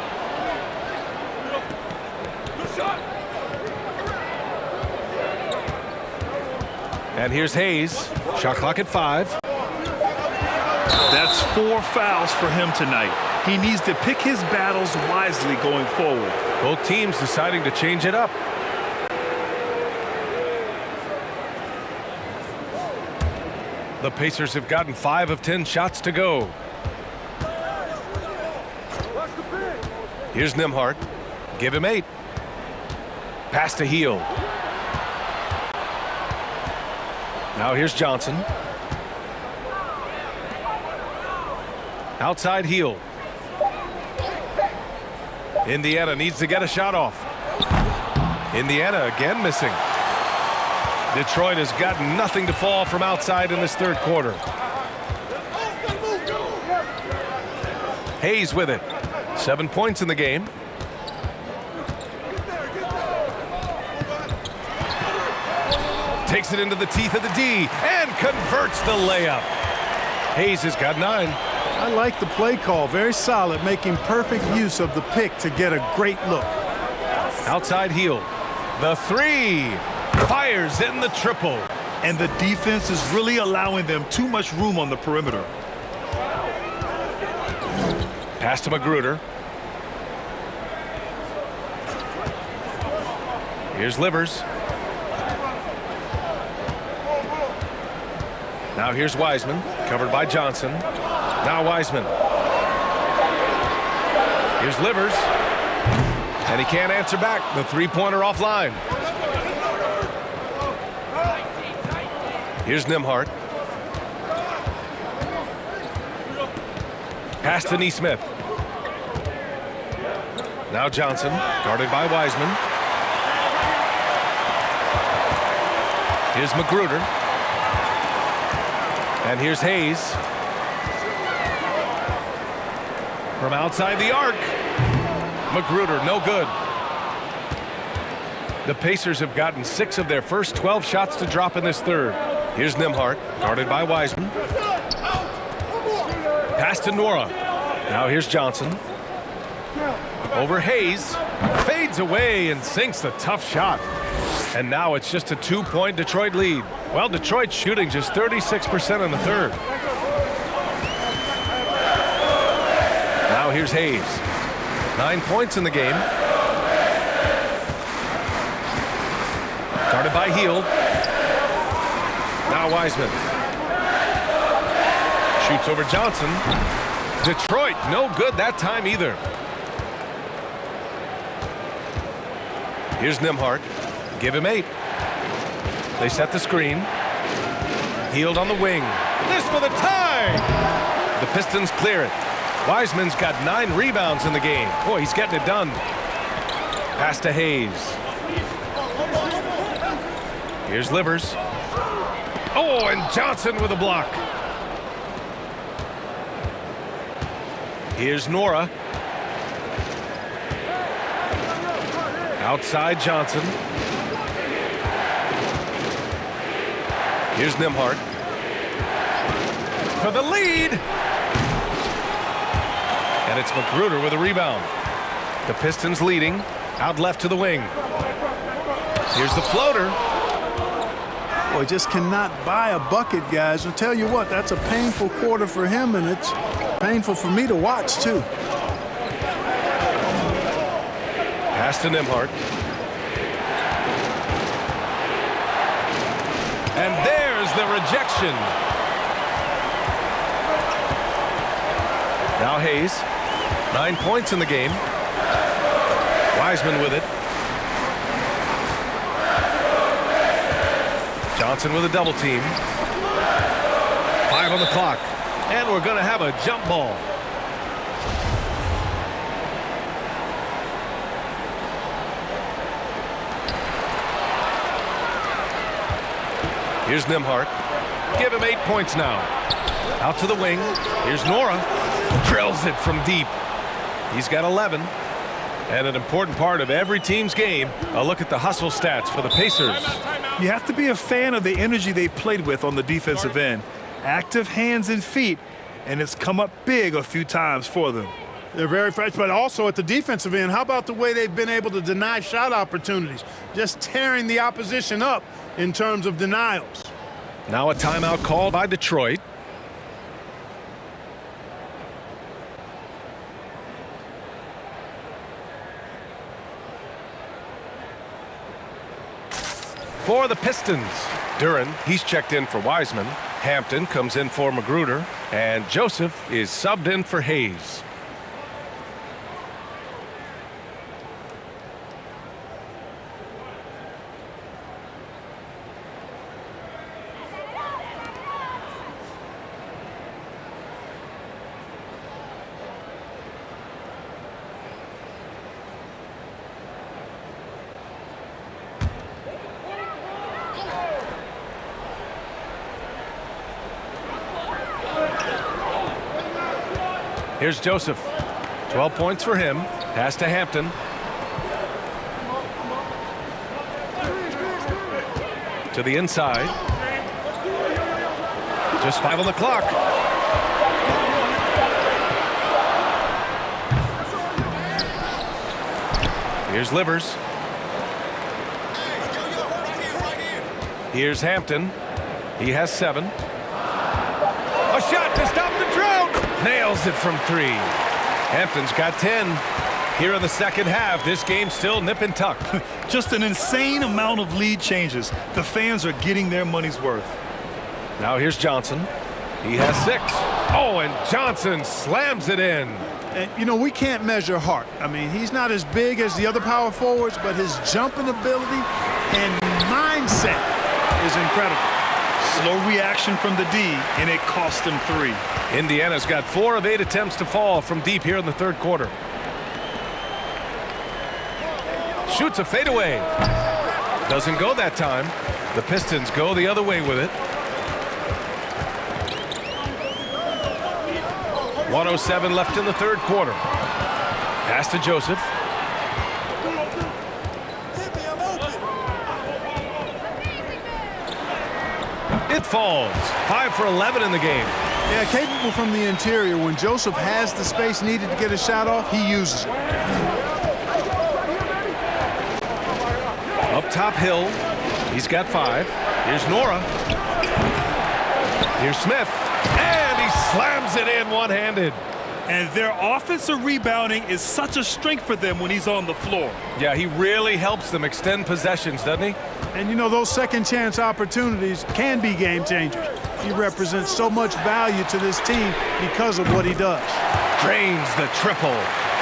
And here's Hayes. Shot clock at 5. That's 4 fouls for him tonight. He needs to pick his battles wisely going forward. Both teams deciding to change it up. The Pacers have gotten 5 of 10 shots to go. Here's Nembhard. Give him 8. Pass to Hield. Now here's Johnson. Outside Hield. Indiana needs to get a shot off. Indiana again missing. Detroit has got nothing to fall from outside in this third quarter. Hayes with it. 7 points in the game. Takes it into the teeth of the D and converts the layup. Hayes has got 9. I like the play call. Very solid, making perfect use of the pick to get a great look. Outside Hield. The 3. Fires in the triple. And the defense is really allowing them too much room on the perimeter. Pass to Magruder. Here's Livers. Now here's Wiseman, covered by Johnson. Now Wiseman. Here's Livers. And he can't answer back. The three-pointer offline. Here's Nembhard. Pass to Nesmith. Now Johnson, guarded by Wiseman. Here's Magruder. And here's Hayes. From outside the arc. Magruder, no good. The Pacers have gotten 6 of their first 12 shots to drop in this third. Here's Nembhard, guarded by Wiseman. Pass to Nora. Now here's Johnson. Over Hayes. Fades away and sinks the tough shot. And now it's just a 2-point Detroit lead. Well, Detroit's shooting just 36% in the third. Now here's Hayes. 9 points in the game. Guarded by Hield. Now Wiseman. Shoots over Johnson. Detroit, no good that time either. Here's Nembhard. Give him 8. They set the screen. Hield on the wing. This for the tie! The Pistons clear it. Wiseman's got 9 rebounds in the game. Boy, he's getting it done. Pass to Hayes. Here's Livers. Oh, and Johnson with a block. Here's Nora. Outside Johnson. Here's Nembhard. For the lead. And it's Magruder with a rebound. The Pistons leading. Out left to the wing. Here's the floater. Boy, just cannot buy a bucket, guys. I'll tell you what, that's a painful quarter for him, and it's painful for me to watch, too. Pass to Nembhard. And there's the rejection. Now Hayes. 9 points in the game. Wiseman with it. Johnson with a double team. 5 on the clock. And we're going to have a jump ball. Here's Nembhard. Give him 8 points now. Out to the wing. Here's Nora. Drills it from deep. He's got 11. And an important part of every team's game, a look at the hustle stats for the Pacers. You have to be a fan of the energy they've played with on the defensive end. Active hands and feet, and it's come up big a few times for them. They're very fresh, but also at the defensive end, how about the way they've been able to deny shot opportunities? Just tearing the opposition up in terms of denials. Now a timeout called by Detroit. For the Pistons, Durant, he's checked in for Wiseman. Hampton comes in for Magruder. And Joseph is subbed in for Hayes. Here's Joseph. 12 points for him. Pass to Hampton. To the inside. Just 5 on the clock. Here's Livers. Here's Hampton. He has 7. A shot to stop the drought. Nails it from 3. Hampton's got 10. Here in the second half, this game's still nip and tuck. Just an insane amount of lead changes. The fans are getting their money's worth. Now here's Johnson. He has 6. Oh, and Johnson slams it in. And, you know, we can't measure heart. I mean, he's not as big as the other power forwards, but his jumping ability and mindset is incredible. Slow reaction from the D, and it cost him 3. Indiana's got 4 of 8 attempts to fall from deep here in the third quarter. Shoots a fadeaway. Doesn't go that time. The Pistons go the other way with it. 1:07 left in the third quarter. Pass to Joseph. It falls. 5 for 11 in the game. Yeah, capable from the interior. When Joseph has the space needed to get a shot off, he uses it. Up top, Hill. He's got 5. Here's Nora. Here's Smith. And he slams it in one-handed. And their offensive rebounding is such a strength for them when he's on the floor. Yeah, he really helps them extend possessions, doesn't he? And, you know, those second chance opportunities can be game changers. He represents so much value to this team because of what he does. Drains the triple.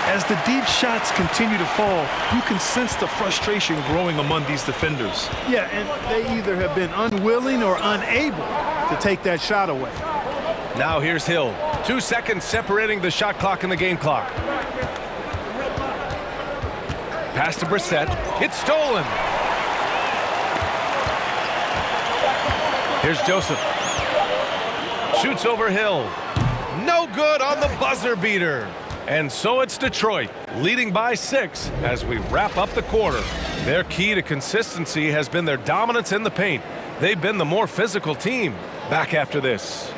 As the deep shots continue to fall, you can sense the frustration growing among these defenders. Yeah, and they either have been unwilling or unable to take that shot away. Now here's Hill. 2 seconds separating the shot clock and the game clock. Pass to Brissett. It's stolen. Here's Joseph. Shoots over Hill. No good on the buzzer beater. And so it's Detroit, leading by 6 as we wrap up the quarter. Their key to consistency has been their dominance in the paint. They've been the more physical team. Back after this.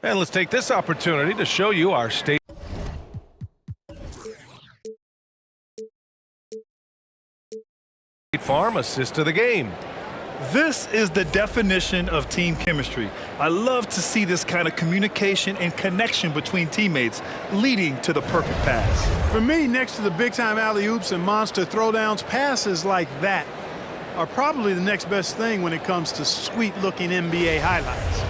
And let's take this opportunity to show you our State Farm assist of the game. This is the definition of team chemistry. I love to see this kind of communication and connection between teammates leading to the perfect pass. For me, next to the big-time alley-oops and monster throwdowns, passes like that are probably the next best thing when it comes to sweet-looking NBA highlights.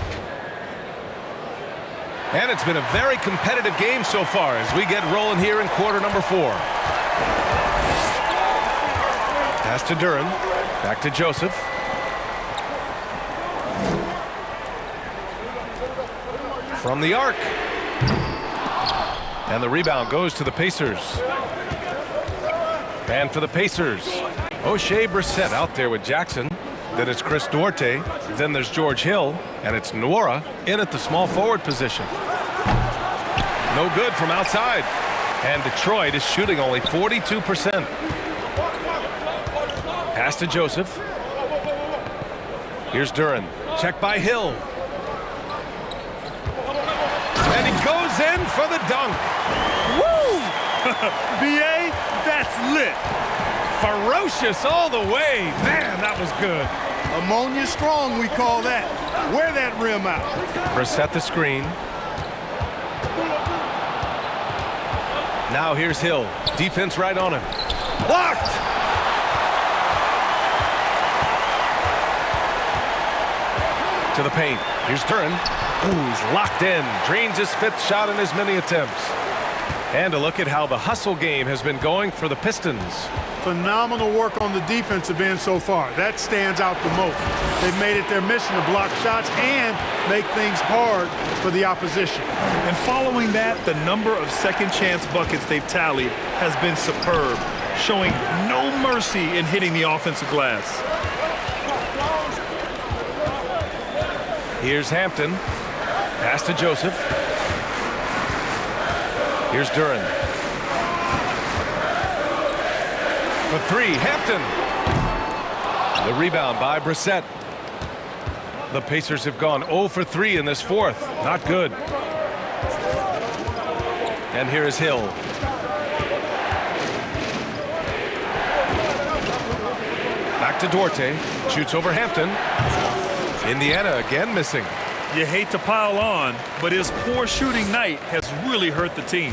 And it's been a very competitive game so far as we get rolling here in quarter number 4. Pass to Durant. Back to Joseph. from the arc. And the rebound goes to the Pacers. And for the Pacers, O'Shea Brissett out there with Jackson. Then it's Chris Duarte. Then there's George Hill. And it's Nwora in at the small forward position. No good from outside. And Detroit is shooting only 42%. Pass to Joseph. Here's Durant. Check by Hill. And he goes in for the dunk. Woo! B.A., that's lit. Ferocious all the way. Man, that was good. Ammonia strong, we call that. Wear that rim out. Brissett the screen. Now here's Hill. Defense right on him. Blocked! To the paint. Here's Durant. Ooh, he's locked in. Drains his 5th shot in as many attempts. And a look at how the hustle game has been going for the Pistons. Phenomenal work on the defensive end so far. That stands out the most. They've made it their mission to block shots and make things hard for the opposition. And following that, the number of second chance buckets they've tallied has been superb, showing no mercy in hitting the offensive glass. Here's Hampton. Pass to Joseph. Here's Durant. For 3, Hampton. The rebound by Brissett. The Pacers have gone 0 for 3 in this 4th. Not good. And here is Hill. Back to Duarte. Shoots over Hampton. Indiana again missing. You hate to pile on, but his poor shooting night has really hurt the team.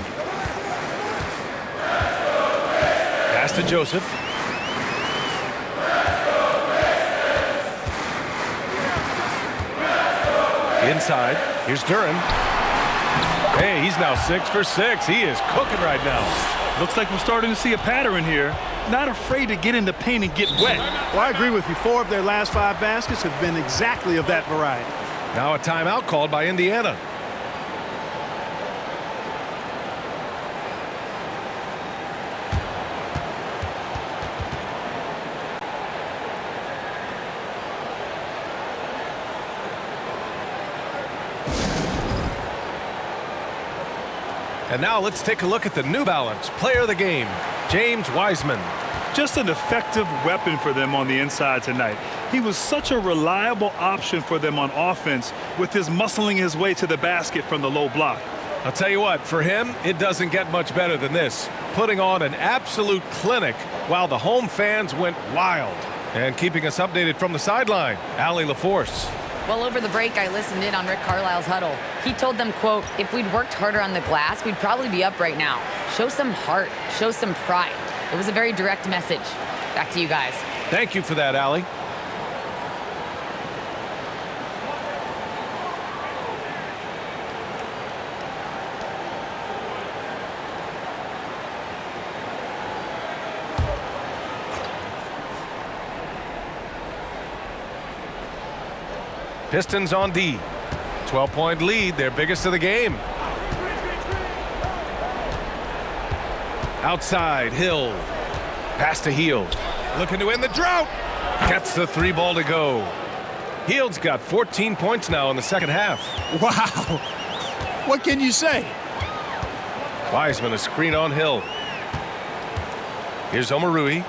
Pass to Joseph. Inside. Here's Durant. Hey, he's now 6 for 6. He is cooking right now. Looks like we're starting to see a pattern here. Not afraid to get in the paint and get wet. Well, I agree with you. 4 of their last 5 baskets have been exactly of that variety. Now a timeout called by Indiana. And now let's take a look at the New Balance player of the game, James Wiseman. Just an effective weapon for them on the inside tonight. He was such a reliable option for them on offense with his muscling his way to the basket from the low block. I'll tell you what, for him, it doesn't get much better than this. Putting on an absolute clinic while the home fans went wild. And keeping us updated from the sideline, Allie LaForce. Well, over the break, I listened in on Rick Carlisle's huddle. He told them, quote, if we'd worked harder on the glass, we'd probably be up right now. Show some heart. Show some pride. It was a very direct message. Back to you guys. Thank you for that, Allie. Pistons on D. 12-point lead, their biggest of the game. Outside, Hill. Pass to Hield. Looking to end the drought. Gets the 3 ball to go. Hield's got 14 points now in the second half. Wow. What can you say? Wiseman a screen on Hill. Here's Omarui.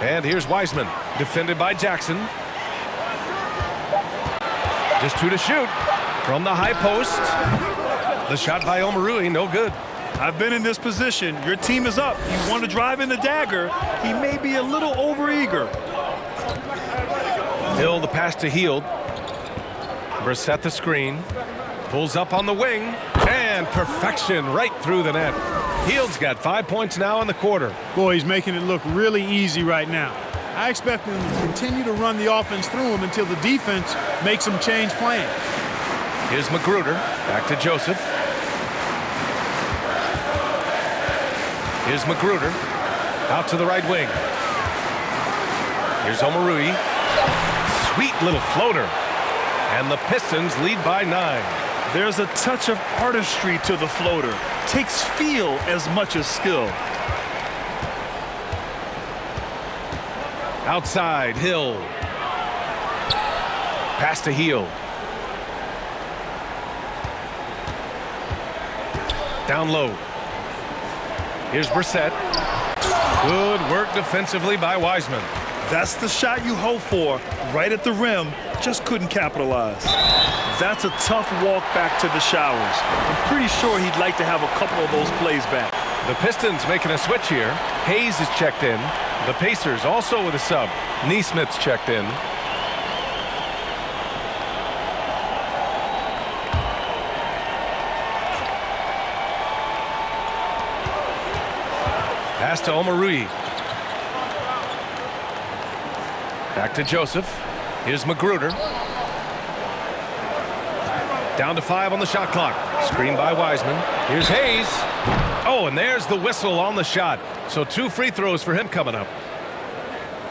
And here's Wiseman, defended by Jackson. Just 2 to shoot from the high post. The shot by Omarui, no good. I've been in this position. Your team is up. You want to drive in the dagger. He may be a little overeager. Hill the pass to Hield. Brissett the screen. Pulls up on the wing. And perfection right through the net. Hield's got 5 points now in the quarter. Boy, he's making it look really easy right now. I expect them to continue to run the offense through him until the defense makes them change plans. Here's Magruder. Back to Joseph. Here's Magruder. Out to the right wing. Here's Omarui. Sweet little floater. And the Pistons lead by 9. There's a touch of artistry to the floater. Takes feel as much as skill. Outside, Hill. Pass to Hield. Down low. Here's Brissett. Good work defensively by Wiseman. That's the shot you hope for. Right at the rim. Just couldn't capitalize. That's a tough walk back to the showers. I'm pretty sure he'd like to have a couple of those plays back. The Pistons making a switch here. Hayes is checked in. The Pacers also with a sub. Neesmith's checked in. Pass to Omarui. Back to Joseph. Here's Magruder. Down to 5 on the shot clock. Screen by Wiseman. Here's Hayes. Oh, and there's the whistle on the shot. So 2 free throws for him coming up.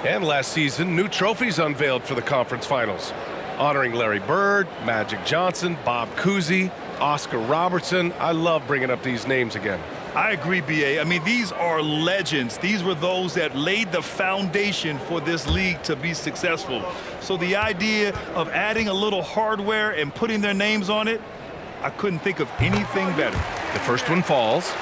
And last season, new trophies unveiled for the conference finals, honoring Larry Bird, Magic Johnson, Bob Cousy, Oscar Robertson. I love bringing up these names again. I agree, B.A. I mean, these are legends. These were those that laid the foundation for this league to be successful. So the idea of adding a little hardware and putting their names on it, I couldn't think of anything better. The first one falls.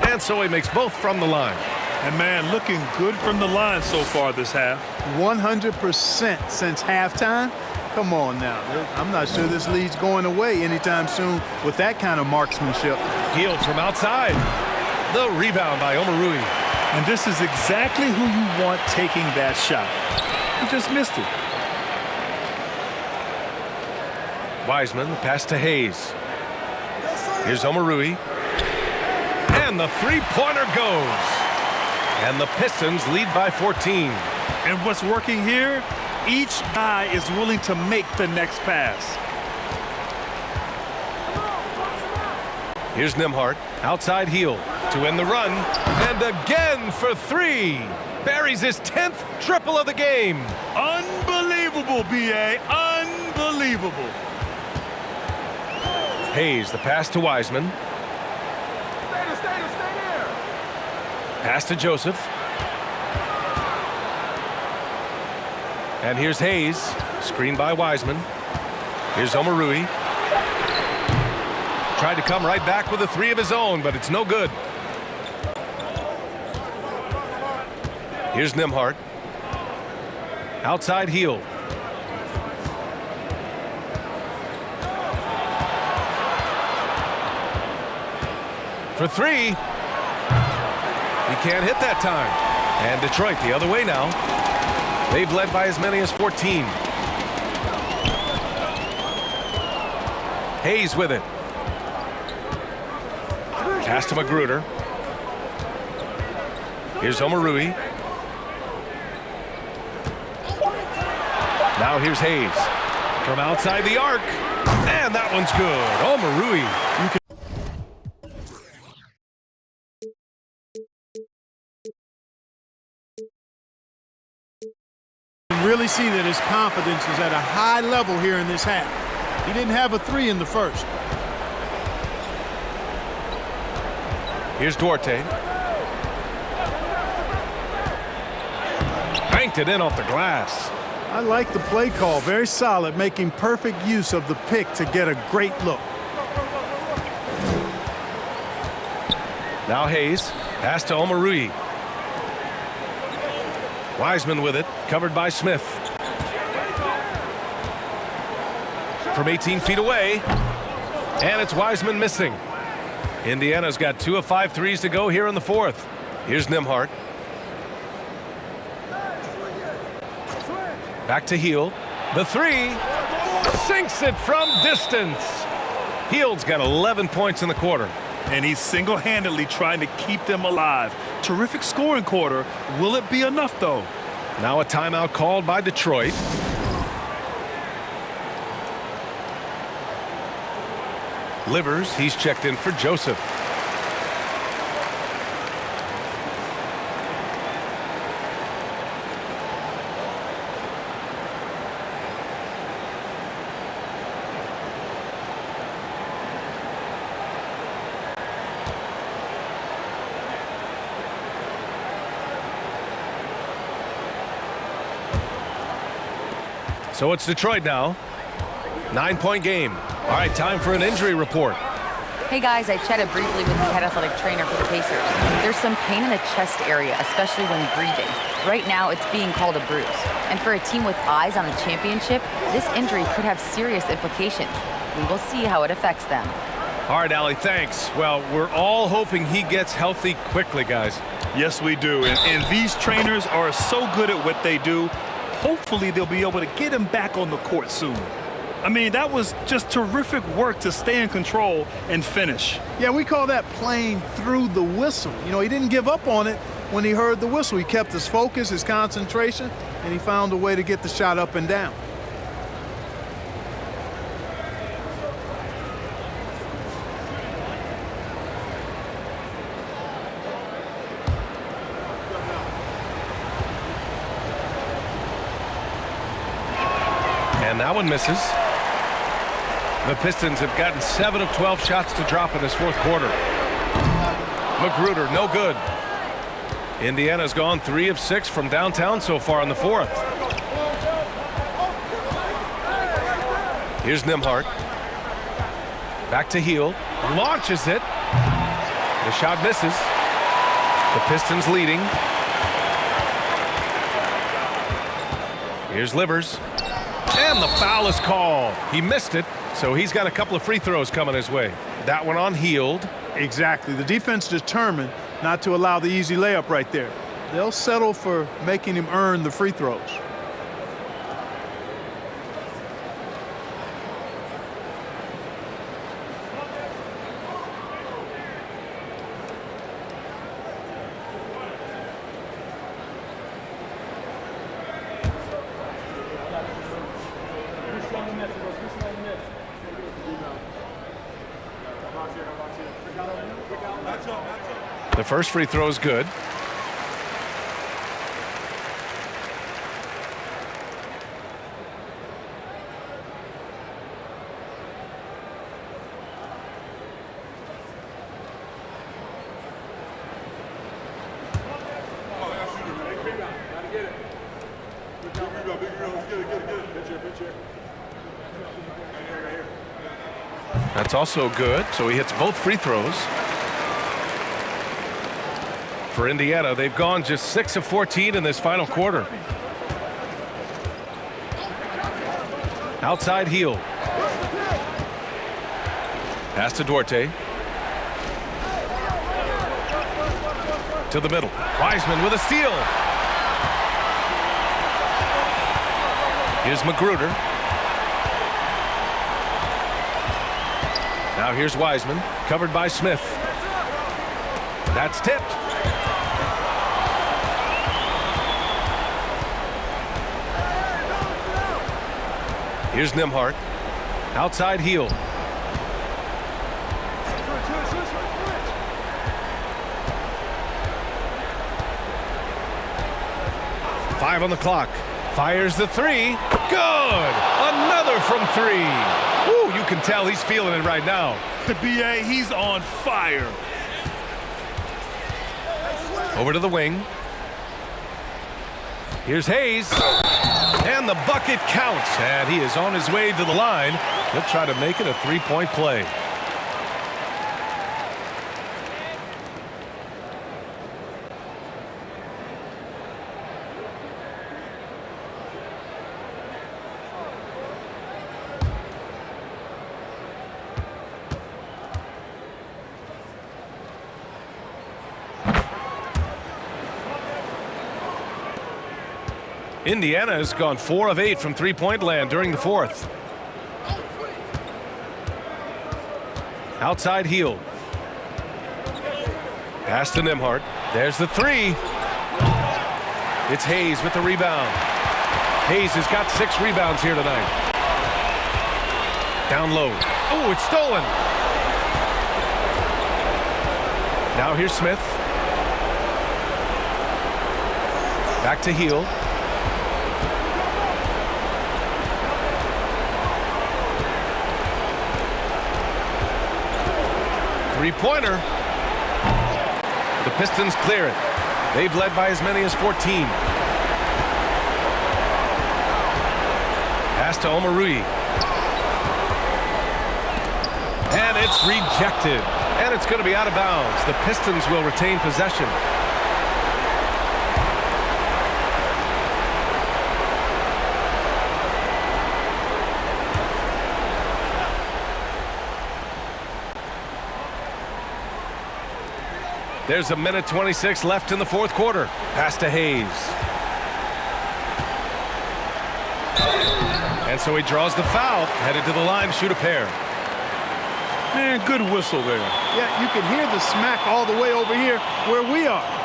And so he makes both from the line. And man, looking good from the line so far this half. 100% since halftime. Come on now. I'm not sure this lead's going away anytime soon with that kind of marksmanship. Hield from outside. The rebound by Omarui. And this is exactly who you want taking that shot. He just missed it. Wiseman, pass to Hayes. Here's Omarui. And the three-pointer goes. And the Pistons lead by 14. And what's working here? Each guy is willing to make the next pass. Here's Nembhard. Outside Hield to end the run. And again for 3. Buries his 10th triple of the game. Unbelievable, B.A. Unbelievable. Hayes, the pass to Wiseman. Pass to Joseph. And here's Hayes. Screen by Wiseman. Here's Omarui. Tried to come right back with a 3 of his own, but it's no good. Here's Nembhard. Outside Hield. For 3. He can't hit that time. And Detroit the other way now. They've led by as many as 14. Hayes with it. Pass to Magruder. Here's Omarui. Now here's Hayes. From outside the arc. And that one's good. Omarui. Really see that his confidence is at a high level here in this half. He didn't have a 3 in the first. Here's Duarte. Banked it in off the glass. I like the play call. Very solid, making perfect use of the pick to get a great look. Now Hayes. Pass to Omarui. Wiseman with it, covered by Smith. From 18 feet away, and it's Wiseman missing. Indiana's got 2 of 5 threes to go here in the 4th. Here's Nembhard. Back to Hield. The 3 sinks it from distance. Hield's got 11 points in the quarter. and he's single-handedly trying to keep them alive. Terrific scoring quarter. Will it be enough, though? Now a timeout called by Detroit. Livers, he's checked in for Joseph. So it's Detroit now. 9-point game. All right, time for an injury report. Hey guys, I chatted briefly with the head athletic trainer for the Pacers. There's some pain in the chest area, especially when breathing. Right now, it's being called a bruise. And for a team with eyes on a championship, this injury could have serious implications. We will see how it affects them. All right, Allie, thanks. Well, we're all hoping he gets healthy quickly, guys. Yes, we do. And these trainers are so good at what they do. Hopefully, they'll be able to get him back on the court soon. I mean, that was just terrific work to stay in control and finish. Yeah, we call that playing through the whistle. You know, he didn't give up on it when he heard the whistle. He kept his focus, his concentration, and he found a way to get the shot up and down. And that one misses. The Pistons have gotten 7 of 12 shots to drop in this fourth quarter. Magruder, no good. Indiana's gone 3 of 6 from downtown so far in the fourth. Here's Nembhard. Back to Hield. Launches it. The shot misses. The Pistons leading. Here's Livers. And the foul is called. He missed it, so he's got a couple of free throws coming his way. That one on Hield. Exactly. The defense determined not to allow the easy layup right there. They'll settle for making him earn the free throws. The first free throw is good. That's also good, so he hits both free throws. For Indiana, they've gone just 6 of 14 in this final quarter. Outside Hield. Pass to Duarte. To the middle. Wiseman with a steal. Here's Magruder. Now here's Wiseman, covered by Smith. That's tipped. Here's Nembhard. Outside Hield. Five on the clock. Fires the three. Good! Another from 3. Woo, you can tell he's feeling it right now. B.A., he's on fire. Over to the wing. Here's Hayes. And the bucket counts. And he is on his way to the line. He'll try to make it a 3-point play. Indiana has gone 4 of 8 from three-point land during the fourth. Outside Hield. Pass to Nembhard. There's the three. It's Hayes with the rebound. Hayes has got 6 rebounds here tonight. Down low. Oh, it's stolen. Now here's Smith. Back to Hield. Three-pointer. The Pistons clear it. They've led by as many as 14. Pass to Omarui. And it's rejected. And it's going to be out of bounds. The Pistons will retain possession. There's a minute 26 left in the fourth quarter. Pass to Hayes. And so he draws the foul. Headed to the line, shoot a pair. Man, good whistle there. Yeah, you can hear the smack all the way over here where we are.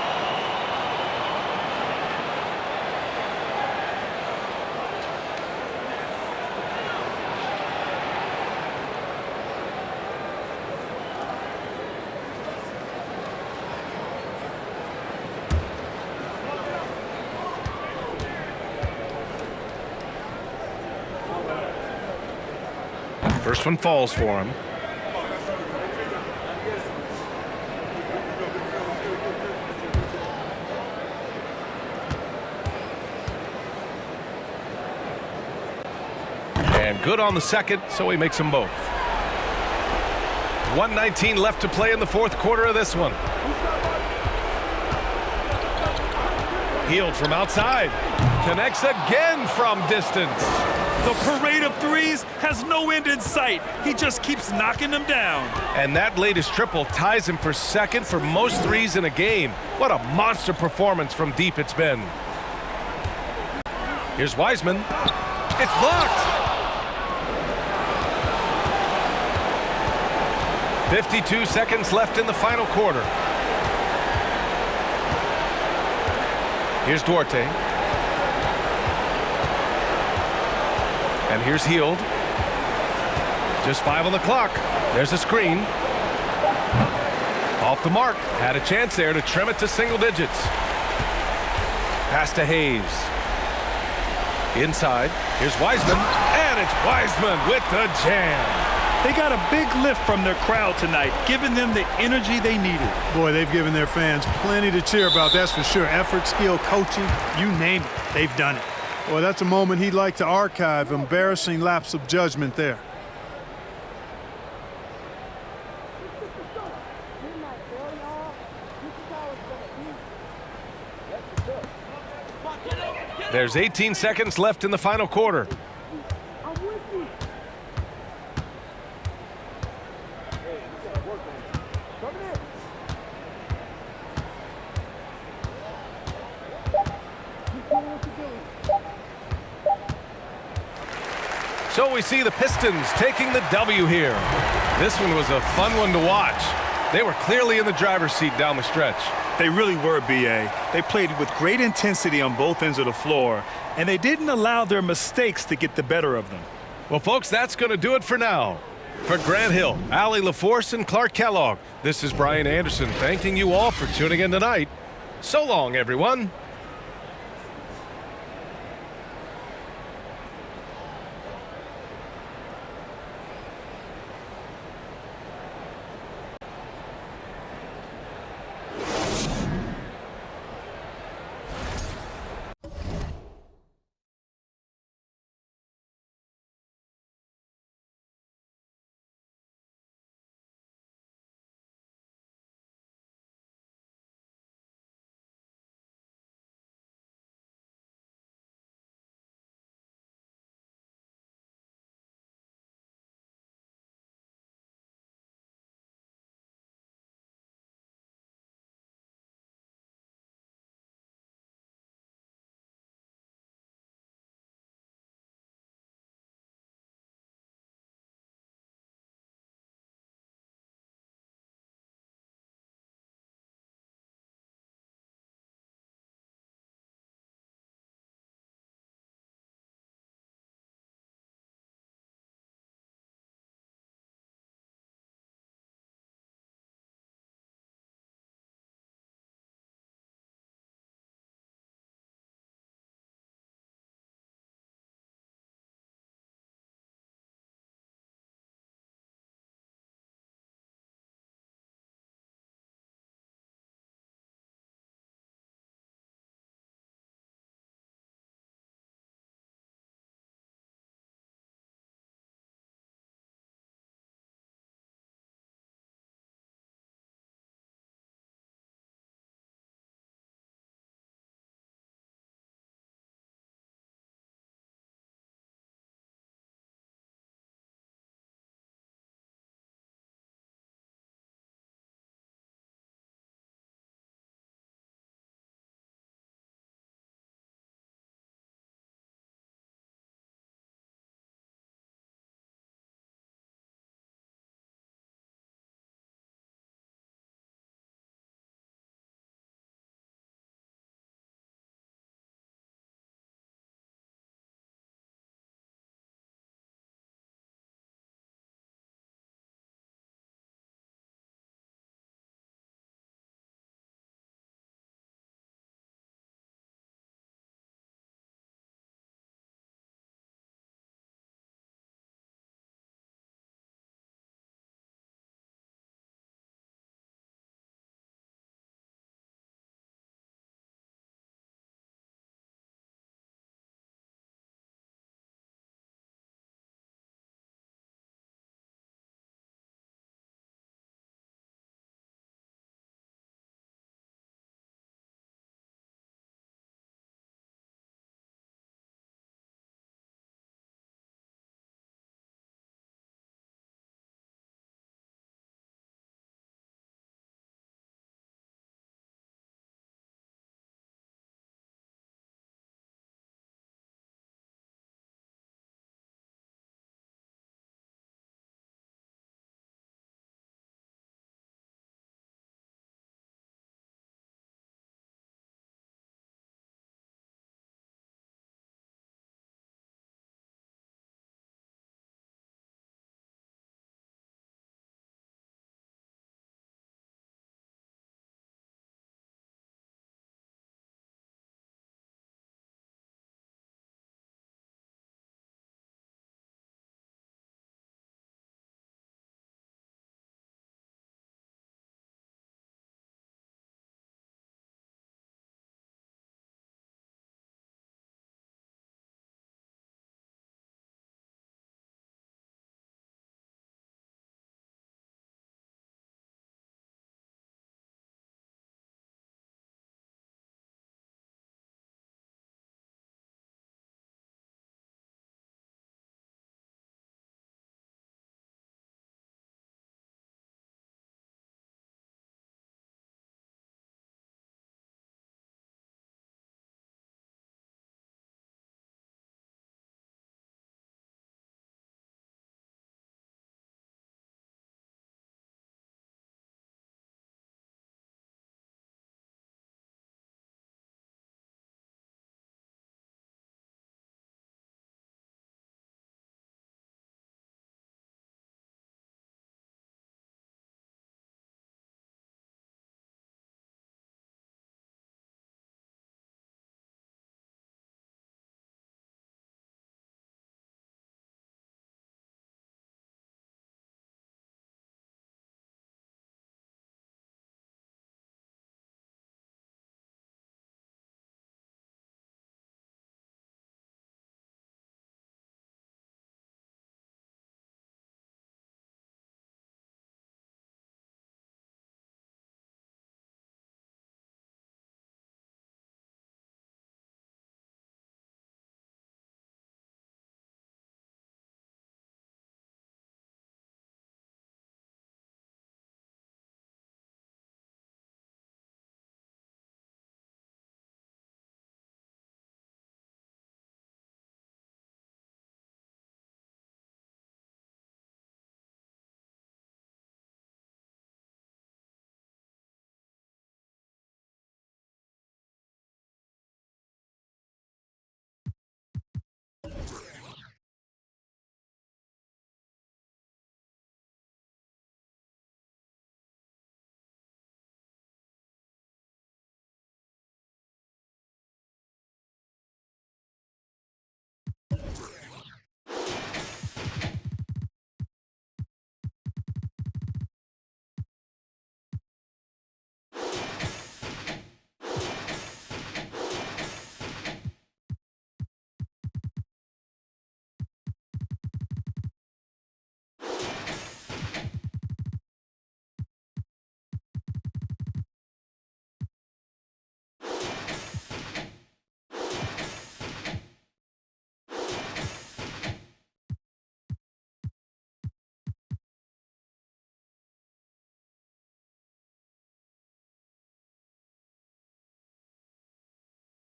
First one falls for him. And good on the second, so he makes them both. 1:19 left to play in the fourth quarter of this one. Hield from outside. Connects again from distance. The parade of threes has no end in sight. He just keeps knocking them down. And that latest triple ties him for second for most threes in a game. What a monster performance from deep it's been. Here's Wiseman. It's blocked. 52 seconds left in the final quarter. Here's Duarte. And here's Hield. Just 5 on the clock. There's a screen. Off the mark. Had a chance there to trim it to single digits. Pass to Hayes. Inside. Here's Wiseman. And it's Wiseman with the jam. They got a big lift from their crowd tonight, giving them the energy they needed. Boy, they've given their fans plenty to cheer about, that's for sure. Effort, skill, coaching, you name it, they've done it. Boy, that's a moment he'd like to archive. Embarrassing lapse of judgment there. There's 18 seconds left in the final quarter. So we see the Pistons taking the W here. This one was a fun one to watch. They were clearly in the driver's seat down the stretch. They really were, B.A. They played with great intensity on both ends of the floor, and they didn't allow their mistakes to get the better of them. Well, folks, that's going to do it for now. For Grant Hill, Allie LaForce, and Clark Kellogg, this is Brian Anderson thanking you all for tuning in tonight. So long, everyone.